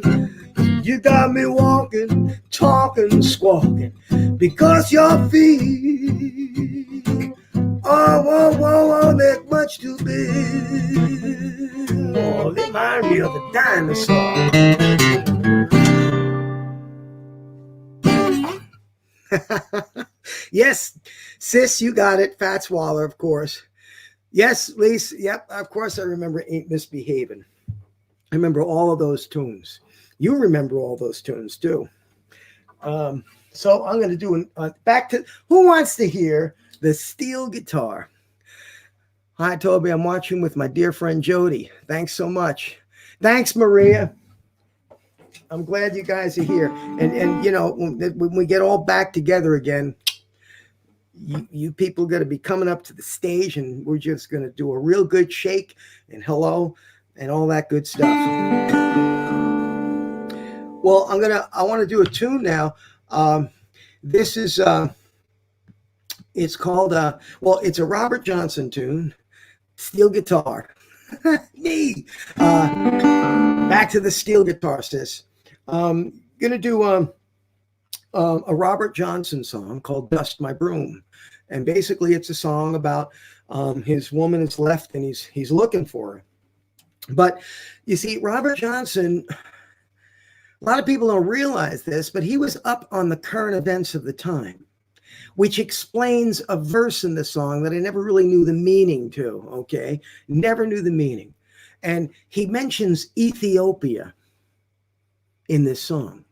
You got me walking, talking, squawking, because your feet, they're much too big. Oh, they remind me of a dinosaur. Yes, sis, you got it. Fats Waller, of course. Yes, Lise. Yep, of course I remember Ain't Misbehaving'. I remember all of those tunes. You remember all those tunes too. So I'm going to do back to who wants to hear the steel guitar. Hi, Toby. I'm watching with my dear friend Jody. Thanks so much. Thanks, Maria. I'm glad you guys are here. And you know, when we get all back together again, you people got to be coming up to the stage, and we're just going to do a real good shake and hello and all that good stuff. Well, I want to do a tune now. This is it's called it's a Robert Johnson tune, steel guitar. Me. Back to the steel guitar, sis. Gonna do a Robert Johnson song called "Dust My Broom," and basically it's a song about his woman is left and he's looking for her. But you see, Robert Johnson, a lot of people don't realize this, but he was up on the current events of the time, which explains a verse in the song that I never really knew the meaning to. Okay, never knew the meaning, and he mentions Ethiopia in this song.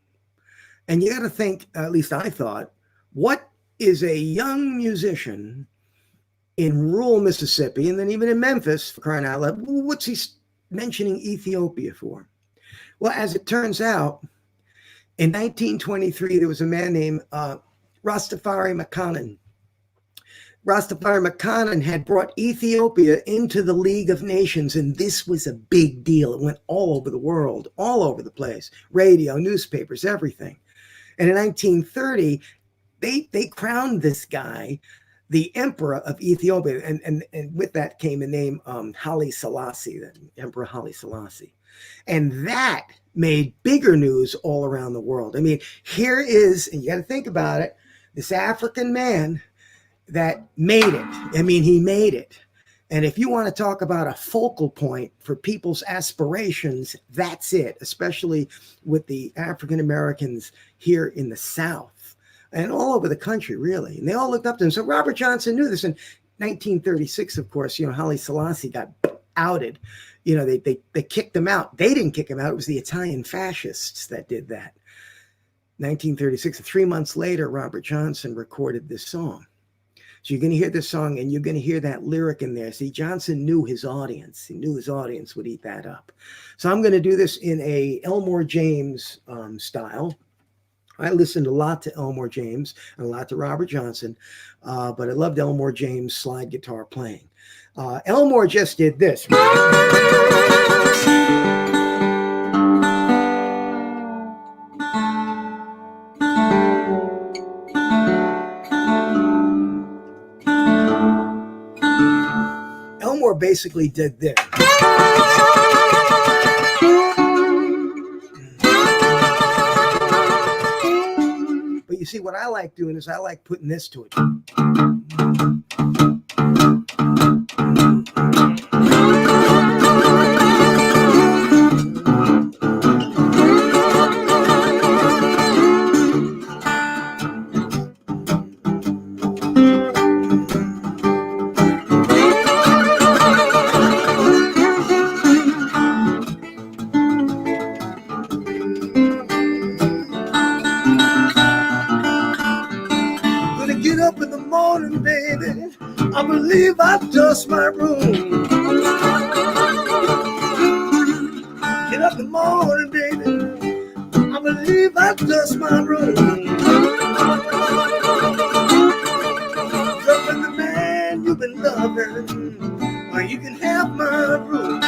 And you got to think, at least I thought, what is a young musician in rural Mississippi, and then even in Memphis, for crying out loud, what's he mentioning Ethiopia for? Well, as it turns out, in 1923, there was a man named Rastafari McConnell. Rastafari McConnell had brought Ethiopia into the League of Nations, and this was a big deal. It went all over the world, all over the place, radio, newspapers, everything. And in 1930, they crowned this guy the emperor of Ethiopia, and with that came the name Haile Selassie, the Emperor Haile Selassie. And that made bigger news all around the world. I mean, here is, and you got to think about it, this African man that made it. I mean, he made it. And if you want to talk about a focal point for people's aspirations, that's it, especially with the African Americans here in the South and all over the country, really. And they all looked up to him. So Robert Johnson knew this. In 1936, of course, you know, Haile Selassie got outed. You know, they kicked him out. They didn't kick him out. It was the Italian fascists that did that. 1936, 3 months later, Robert Johnson recorded this song. So you're going to hear this song, and you're going to hear that lyric in there. See, Johnson knew his audience. He knew his audience would eat that up. So I'm going to do this in a Elmore James style. I listened a lot to Elmore James and a lot to Robert Johnson, but I loved Elmore James' slide guitar playing. Elmore just did this. Elmore basically did this. But you see, what I like doing is I like putting this to it. I believe I dust my room. Get up in the morning, baby. I believe I dust my room. Loving the man you've been loving, or you can have my room.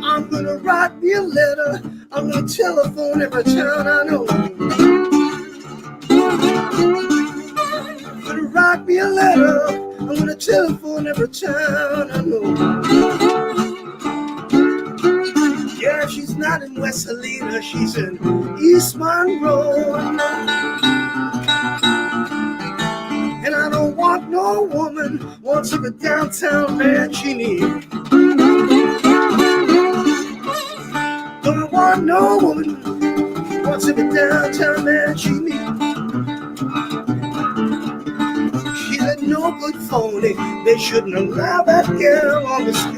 I'm gonna write me a letter. I'm gonna telephone every town I know. Write me a letter. I'm gonna telephone every town I know. Yeah, she's not in West Helena, she's in East Monroe. And I don't want no woman wants every downtown man she needs. Don't want no woman wants every downtown man she needs. She's a no good phony. They shouldn't allow that girl on the street.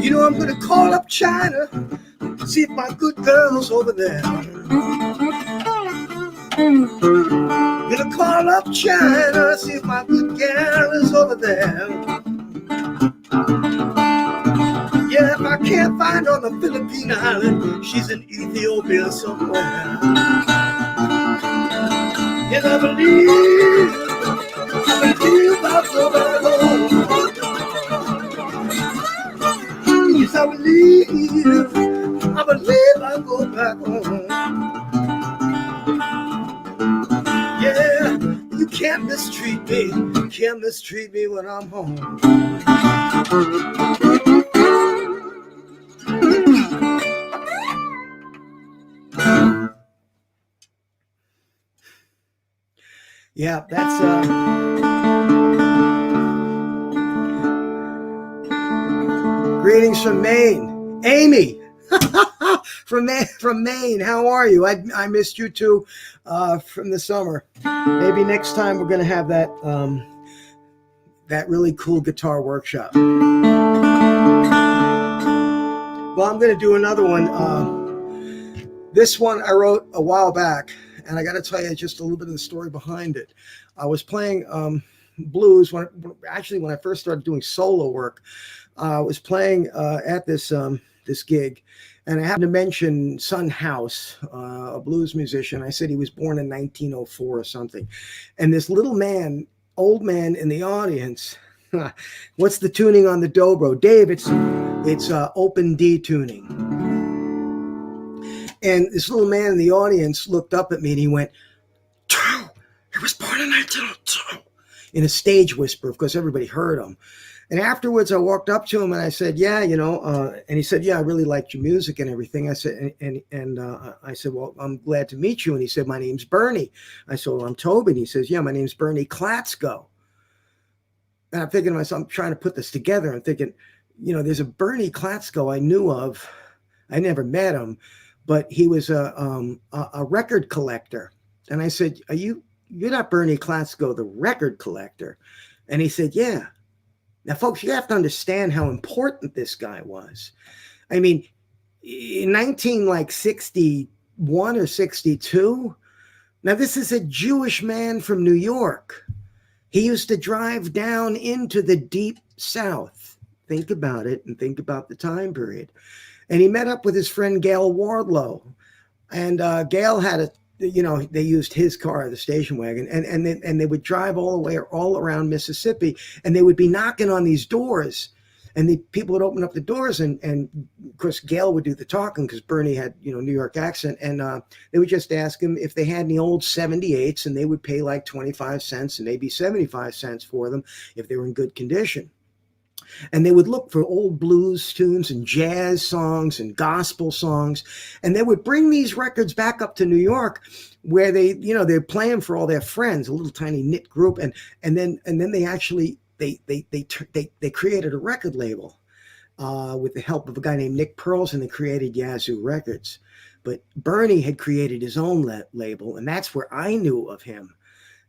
You know, I'm gonna call up China, see if my good girl's over there. Gonna call up China, see if my good girl is over there. Yeah, if I can't find her on the Philippine island, she's in Ethiopia somewhere. Yes, I believe I'll go back home. Yes, I believe I'll go back home. Yeah, you can't mistreat me when I'm home. Yeah, that's greetings from Maine, Amy. from Maine. How are you? I missed you too from the summer. Maybe next time we're gonna have that really cool guitar workshop. Well, I'm gonna do another one. This one I wrote a while back, and I got to tell you just a little bit of the story behind it. I was playing blues when I first started doing solo work. I was playing at this gig, and I happened to mention Son House, a blues musician. I said he was born in 1904 or something, and this little man, old man in the audience. What's the tuning on the dobro, Dave? It's open D tuning. And this little man in the audience looked up at me and he went, "True, he was born in 1902," in a stage whisper, because everybody heard him. And afterwards, I walked up to him and I said, "Yeah, you know," and he said, "Yeah, I really liked your music and everything." I said, I said, "Well, I'm glad to meet you." And he said, "My name's Bernie." I said, "Well, I'm Toby." And he says, "Yeah, my name's Bernie Klatsko." And I'm thinking to myself, I'm trying to put this together. I'm thinking, there's a Bernie Klatsko I knew of. I never met him, but he was a record collector. And I said, you're not Bernie Klatsko, the record collector?" And he said, "Yeah." Now, folks, you have to understand how important this guy was. I mean, in 1961 or 62, now this is a Jewish man from New York. He used to drive down into the deep South. Think about it and think about the time period. And he met up with his friend Gail Wardlow. And Gail had they used his car, the station wagon, and they would drive all around Mississippi, and they would be knocking on these doors, and the people would open up the doors, and of course Gail would do the talking because Bernie had New York accent, and they would just ask him if they had any old 78s, and they would pay like 25 cents and maybe 75 cents for them if they were in good condition. And they would look for old blues tunes and jazz songs and gospel songs. And they would bring these records back up to New York, where they're playing for all their friends, a little tiny knit group. And then they actually, they created a record label with the help of a guy named Nick Pearls, and they created Yazoo Records. But Bernie had created his own label, and that's where I knew of him.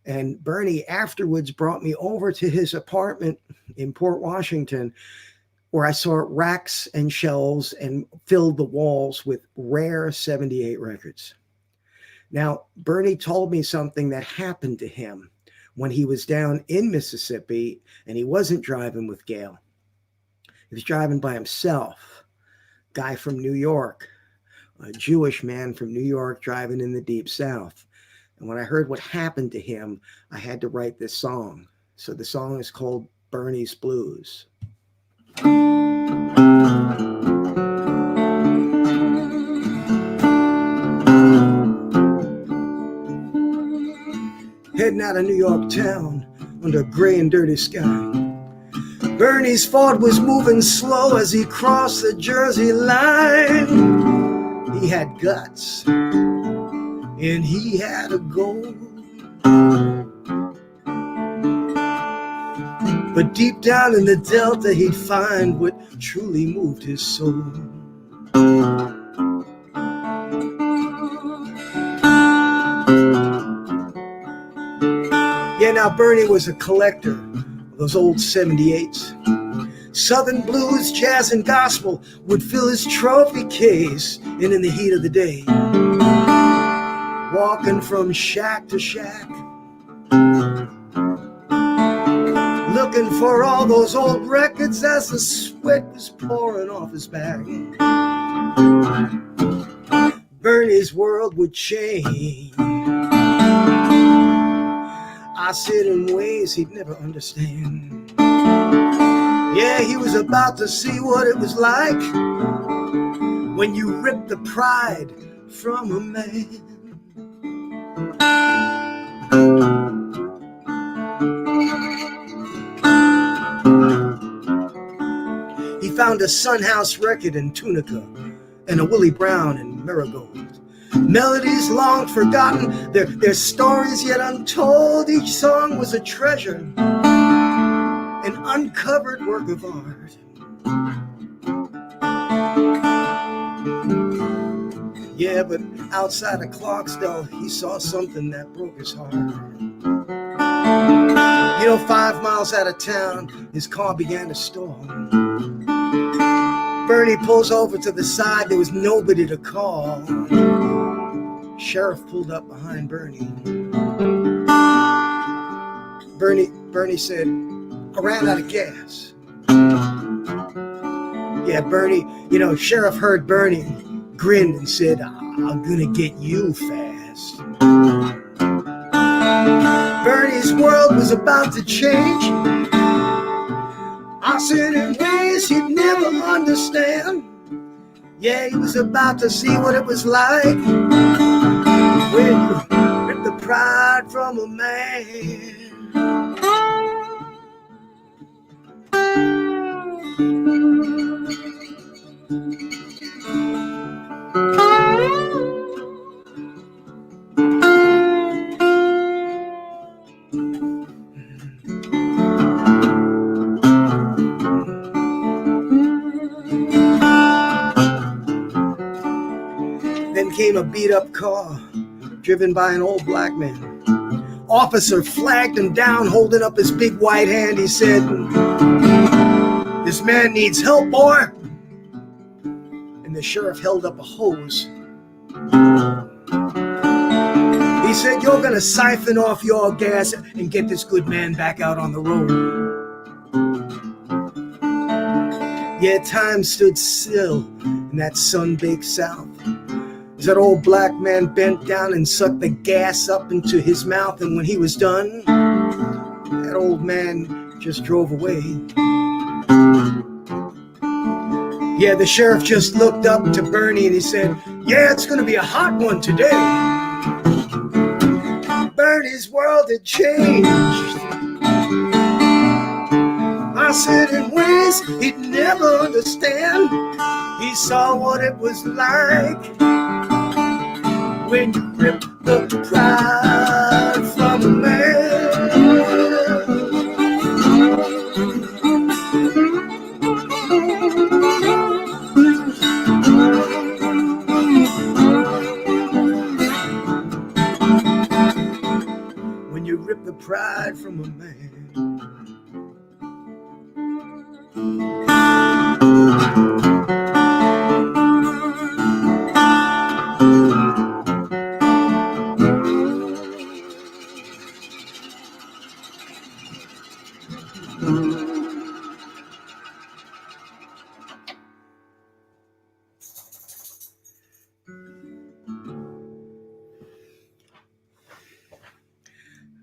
And Bernie afterwards brought me over to his apartment in Port Washington, where I saw racks and shelves and filled the walls with rare 78 records. Now, Bernie told me something that happened to him when he was down in Mississippi, and he wasn't driving with Gail. He was driving by himself. Guy from New York, a Jewish man from New York driving in the Deep South. And when I heard what happened to him, I had to write this song. So the song is called Bernie's Blues. Heading out of New York town under a gray and dirty sky, Bernie's Ford was moving slow as he crossed the Jersey line. He had guts and he had a goal, but deep down in the Delta he'd find what truly moved his soul. Yeah, now Bernie was a collector of those old 78s. Southern blues, jazz, and gospel would fill his trophy case, and in the heat of the day, walking from shack to shack, looking for all those old records as the sweat was pouring off his back. Bernie's world would change. I said in ways he'd never understand. Yeah, he was about to see what it was like when you rip the pride from a man. He found a Sunhouse record in Tunica and a Willie Brown in Marigold. Melodies long forgotten, their stories yet untold. Each song was a treasure, an uncovered work of art. Yeah, but outside of Clarksdale, he saw something that broke his heart. You know, 5 miles out of town, his car began to stall. Bernie pulls over to the side, there was nobody to call. Sheriff pulled up behind Bernie. Bernie said, I ran out of gas. Yeah, Bernie, you know, Sheriff heard Bernie, grinned and said, I'm gonna get you fast. Bernie's world was about to change. I said in ways he'd never understand. Yeah, he was about to see what it was like when you rip the pride from a man. Then came a beat-up car, driven by an old black man. Officer flagged him down, holding up his big white hand. He said, this man needs help, boy. And the sheriff held up a hose. He said, you're gonna siphon off your gas and get this good man back out on the road. Yeah, time stood still in that sun-baked South. As that old black man bent down and sucked the gas up into his mouth, and when he was done, that old man just drove away. Yeah, the sheriff just looked up to Bernie and he said, yeah, it's gonna be a hot one today. Bernie's world had changed. I said in ways he'd never understand. He saw what it was like when you rip the pride from a man. When you rip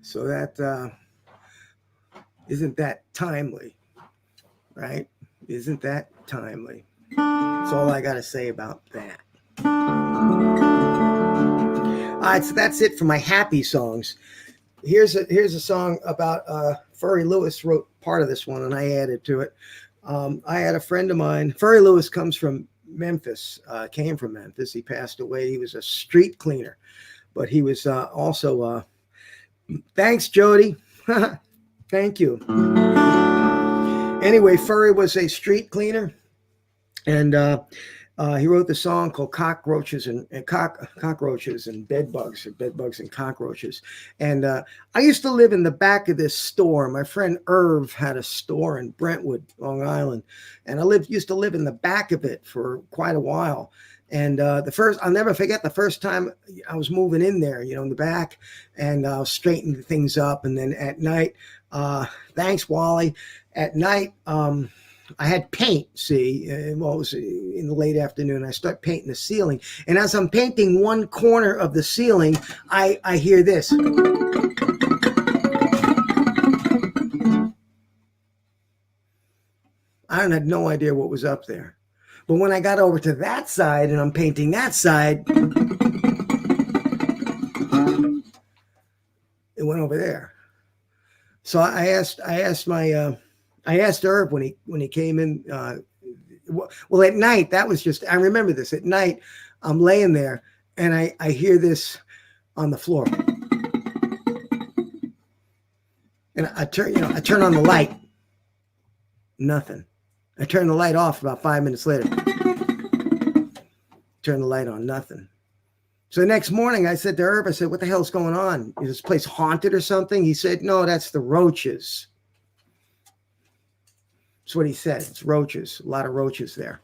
So that isn't that timely, right? Isn't that timely? That's all I got to say about that. All right, so that's it for my happy songs. Here's a song about Furry Lewis wrote part of this one, and I added to it. I had a friend of mine. Furry Lewis comes from Memphis. Came from Memphis. He passed away. He was a street cleaner, but he was also. Thanks, Jody. Thank you. Anyway, Furry was a street cleaner, and he wrote the song called "Cockroaches and Cockroaches and Bedbugs," or "Bedbugs and Cockroaches." And I used to live in the back of this store. My friend Irv had a store in Brentwood, Long Island, and I used to live in the back of it for quite a while. And I'll never forget the first time I was moving in there, in the back, and straightening things up. And then at night, thanks, Wally. At night, I had paint, it was in the late afternoon. I start painting the ceiling. And as I'm painting one corner of the ceiling, I hear this. I had no idea what was up there. But when I got over to that side and I'm painting that side, it went over there. So I asked Herb when he came in. Well, at night, I remember this. At night, I'm laying there and I hear this on the floor. And I turn on the light. Nothing. I turned the light off about 5 minutes later. Turn the light on, nothing. So the next morning I said to Herb, what the hell's going on? Is this place haunted or something? He said, no, that's the roaches. That's what he said. It's roaches, a lot of roaches there.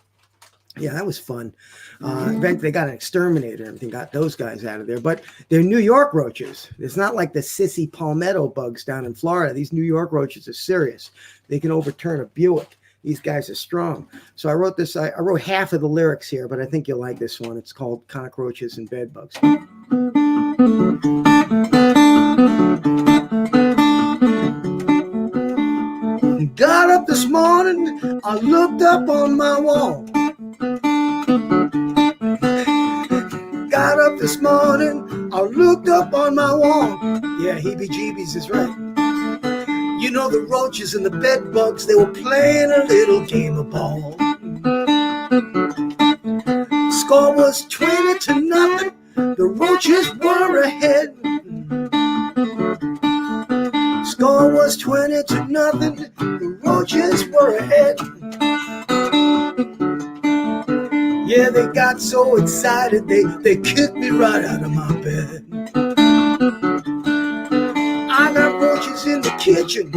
Yeah, that was fun. Eventually they got an exterminator and everything, got those guys out of there. But they're New York roaches. It's not like the sissy palmetto bugs down in Florida. These New York roaches are serious. They can overturn a Buick. These guys are strong. So I wrote this. I wrote half of the lyrics here, but I think you'll like this one. It's called Cockroaches and Bedbugs. Got up this morning, I looked up on my wall. Got up this morning, I looked up on my wall. Yeah, heebie-jeebies is right. You know the roaches and the bedbugs, they were playing a little game of ball. Score was 20-0. The roaches were ahead. Score was 20-0. The roaches were ahead. Yeah, they got so excited, they kicked me right out of my bed. I got roaches in the kitchen,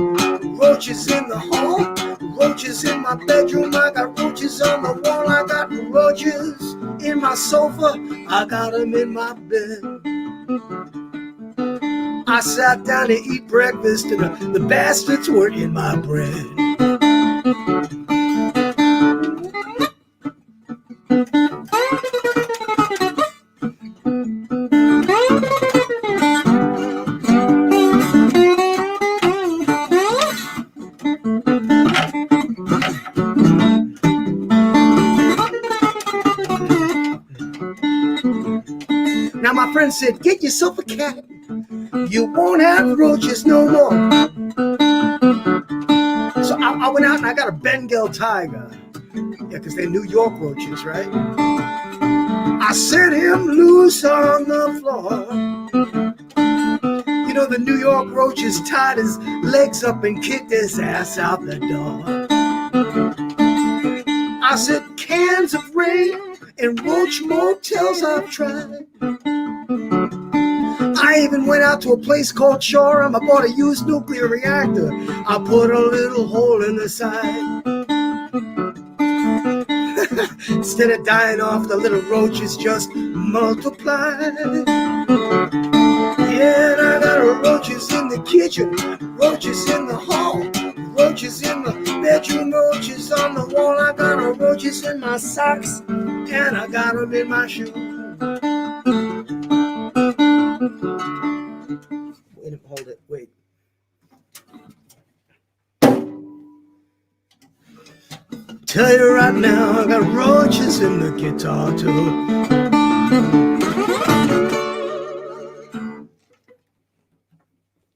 roaches in the hall, roaches in my bedroom. I got roaches on the wall. I got roaches in my sofa. I got them in my bed. I sat down to eat breakfast and the bastards were in my bread. Now my friend said, get yourself a cat. You won't have roaches no more. So I went out and I got a Bengal tiger. Yeah, because they're New York roaches, right? I set him loose on the floor. You know, the New York roaches tied his legs up and kicked his ass out the door. I said, cans of rain and roach motels I've tried. I even went out to a place called Shoreham. I bought a used nuclear reactor. I put a little hole in the side. Instead of dying off, the little roaches just multiply. Yeah, and I got roaches in the kitchen, roaches in the hall, roaches in the bedroom, roaches on the wall. I got roaches in my socks, and I got them in my shoes. Wait, hold it, wait. Tell you right now, I got roaches in the guitar too.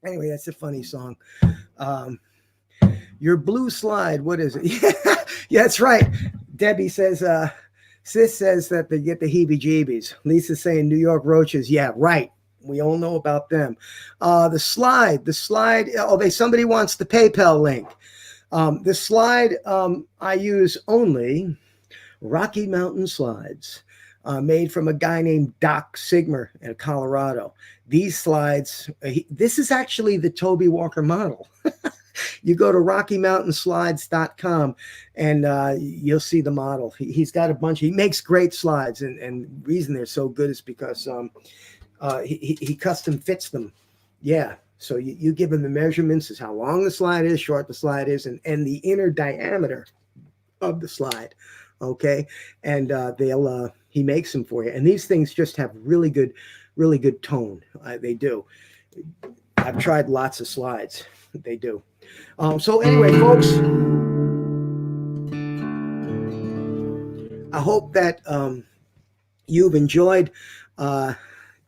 Anyway, that's a funny song. Your blue slide, what is it? Yeah, that's right. Debbie says, Sis says that they get the heebie-jeebies. Lisa's saying New York roaches. Yeah, right. We all know about them. The slide. Oh, somebody wants the PayPal link. The slide, I use only Rocky Mountain slides, made from a guy named Doc Sigmer in Colorado. These slides, this is actually the Toby Walker model. You go to RockyMountainSlides.com and you'll see the model. He's got a bunch. He makes great slides, and the reason they're so good is because he custom fits them. Yeah. So you give him the measurements as how long the slide is, short the slide is, and the inner diameter of the slide. Okay. And he makes them for you. And these things just have really good tone. They do. I've tried lots of slides. They do. So anyway, folks, I hope that you've enjoyed.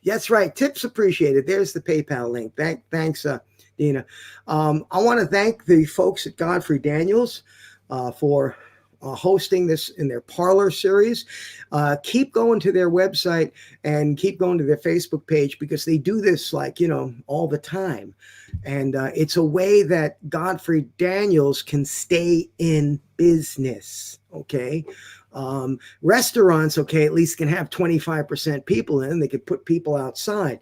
That's right. Tips appreciated. There's the PayPal link. Thanks, Dina. I want to thank the folks at Godfrey Daniels for hosting this in their Parlour series. Keep going to their website and keep going to their Facebook page, because they do this all the time. And it's a way that Godfrey Daniels can stay in business. Okay. Restaurants, okay, at least can have 25% people in. They could put people outside.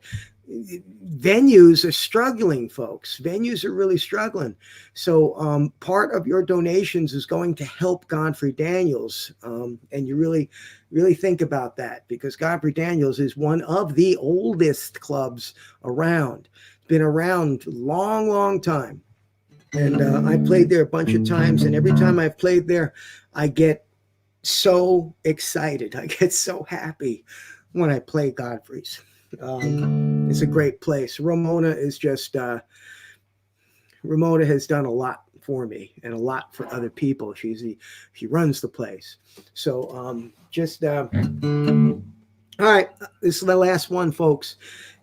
Venues are struggling, folks. Venues are really struggling. So part of your donations is going to help Godfrey Daniels. And you really think about that, because Godfrey Daniels is one of the oldest clubs around. Been around a long time. And I played there a bunch of times. And every time I've played there, I get so excited. I get so happy when I play Godfrey's. It's a great place. Ramona is just Ramona has done a lot for me and a lot for other people. She runs the place. So all right, this is the last one, folks.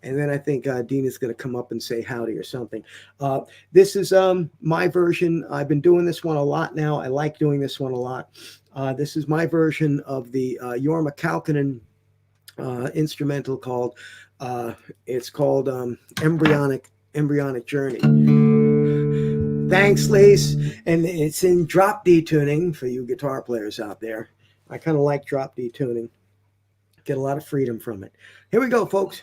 And then I think Dina's going to come up and say howdy or something. This is my version. I've been doing this one a lot now. I like doing this one a lot. This is my version of the Jorma Kaukonen instrumental called Embryonic Journey. Thanks, Lise. And it's in drop D tuning for you guitar players out there. I kind of like drop D tuning. Get a lot of freedom from it. Here we go, folks.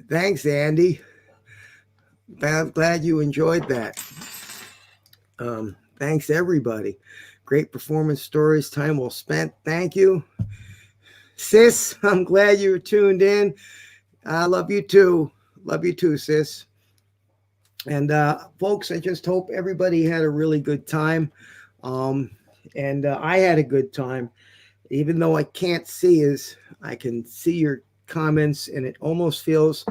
Thanks, Andy. I'm glad you enjoyed that. Thanks, everybody. Great performance stories, time well spent. Thank you. Sis, I'm glad you were tuned in. I love you too. Love you too, sis. And folks, I just hope everybody had a really good time. And I had a good time. Even though I can't see as I can see your comments, and it almost feels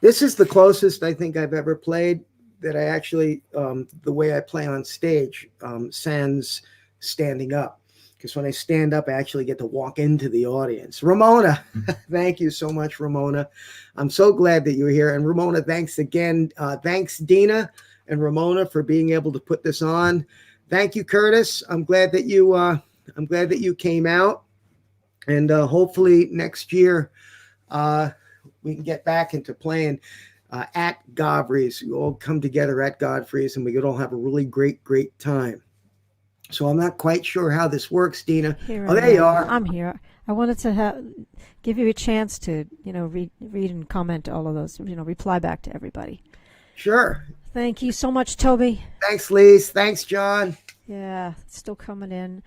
this is the closest I think I've ever played that I actually the way I play on stage sans standing up, because when I stand up I actually get to walk into the audience. Ramona, thank you so much, Ramona. I'm so glad that you're here. And Ramona, thanks again. Thanks, Dina and Ramona, for being able to put this on. Thank you, Curtis. I'm glad that you came out, and hopefully next year we can get back into playing at Godfrey's. We all come together at Godfrey's, and we could all have a really great time. So I'm not quite sure how this works, Dina. Here there you are. I'm here. I wanted to give you a chance to, read and comment all of those, reply back to everybody. Sure. Thank you so much, Toby. Thanks, Lise. Thanks, John. Yeah, it's still coming in.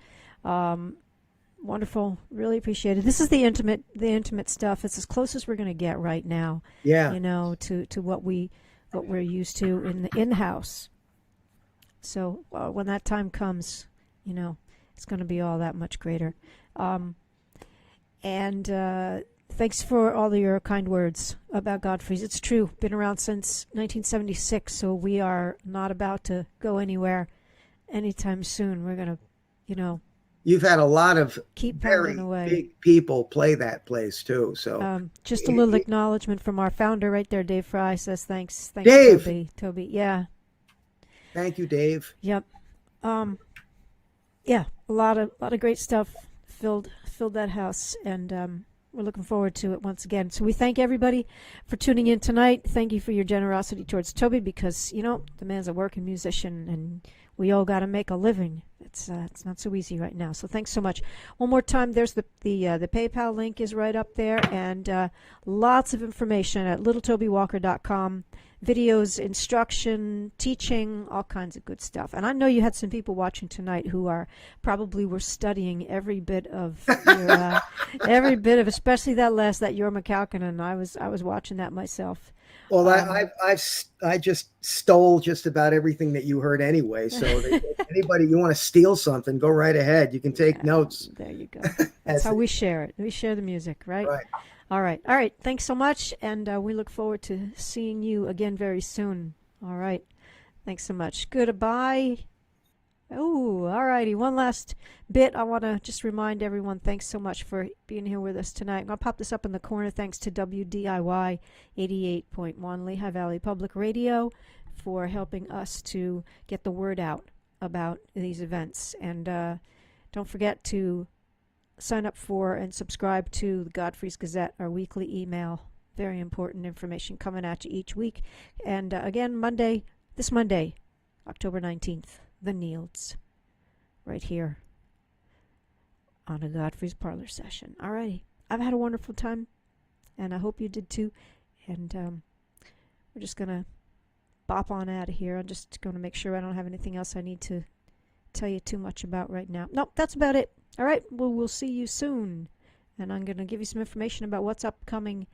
Wonderful. Really appreciate it. This is the intimate stuff. It's as close as we're going to get right now. Yeah. To what we're used to in the in-house. So when that time comes, it's going to be all that much greater. And thanks for all of your kind words about Godfrey's. It's true. Been around since 1976, so we are not about to go anywhere anytime soon. We're going to, You've had a lot of keep very away. big people play that place too. So just a little acknowledgement from our founder right there, Dave Fry says thanks, Dave. Toby. Yeah. Thank you, Dave. Yep. Yeah, a lot of great stuff filled that house, and we're looking forward to it once again. So we thank everybody for tuning in tonight. Thank you for your generosity towards Toby, because the man's a working musician, and we all got to make a living. It's not so easy right now. So thanks so much. One more time, there's the PayPal link is right up there, and lots of information at littletobywalker.com. Videos, instruction, teaching, all kinds of good stuff. And I know you had some people watching tonight who were studying every bit of especially that Your McCalkin. I was watching that myself. Well, I just stole just about everything that you heard anyway. So if anybody, you want to steal something, go right ahead. You can take notes. There you go. That's how we share it. We share the music, right? Right. All right. Thanks so much, and we look forward to seeing you again very soon. All right. Thanks so much. Goodbye. Oh, all righty. One last bit. I want to just remind everyone, thanks so much for being here with us tonight. I'm going to pop this up in the corner. Thanks to WDIY 88.1 Lehigh Valley Public Radio for helping us to get the word out about these events. And don't forget to sign up for and subscribe to the Godfrey's Gazette, our weekly email. Very important information coming at you each week. And again, this Monday, October 19th, the Nields, right here on a Godfrey's Parlor session. Alrighty, I've had a wonderful time, and I hope you did too. And we're just gonna bop on out of here. I'm just gonna make sure I don't have anything else I need to tell you too much about right now. Nope, that's about it. All right, well, we'll see you soon, and I'm gonna give you some information about what's upcoming.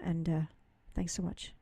And thanks so much.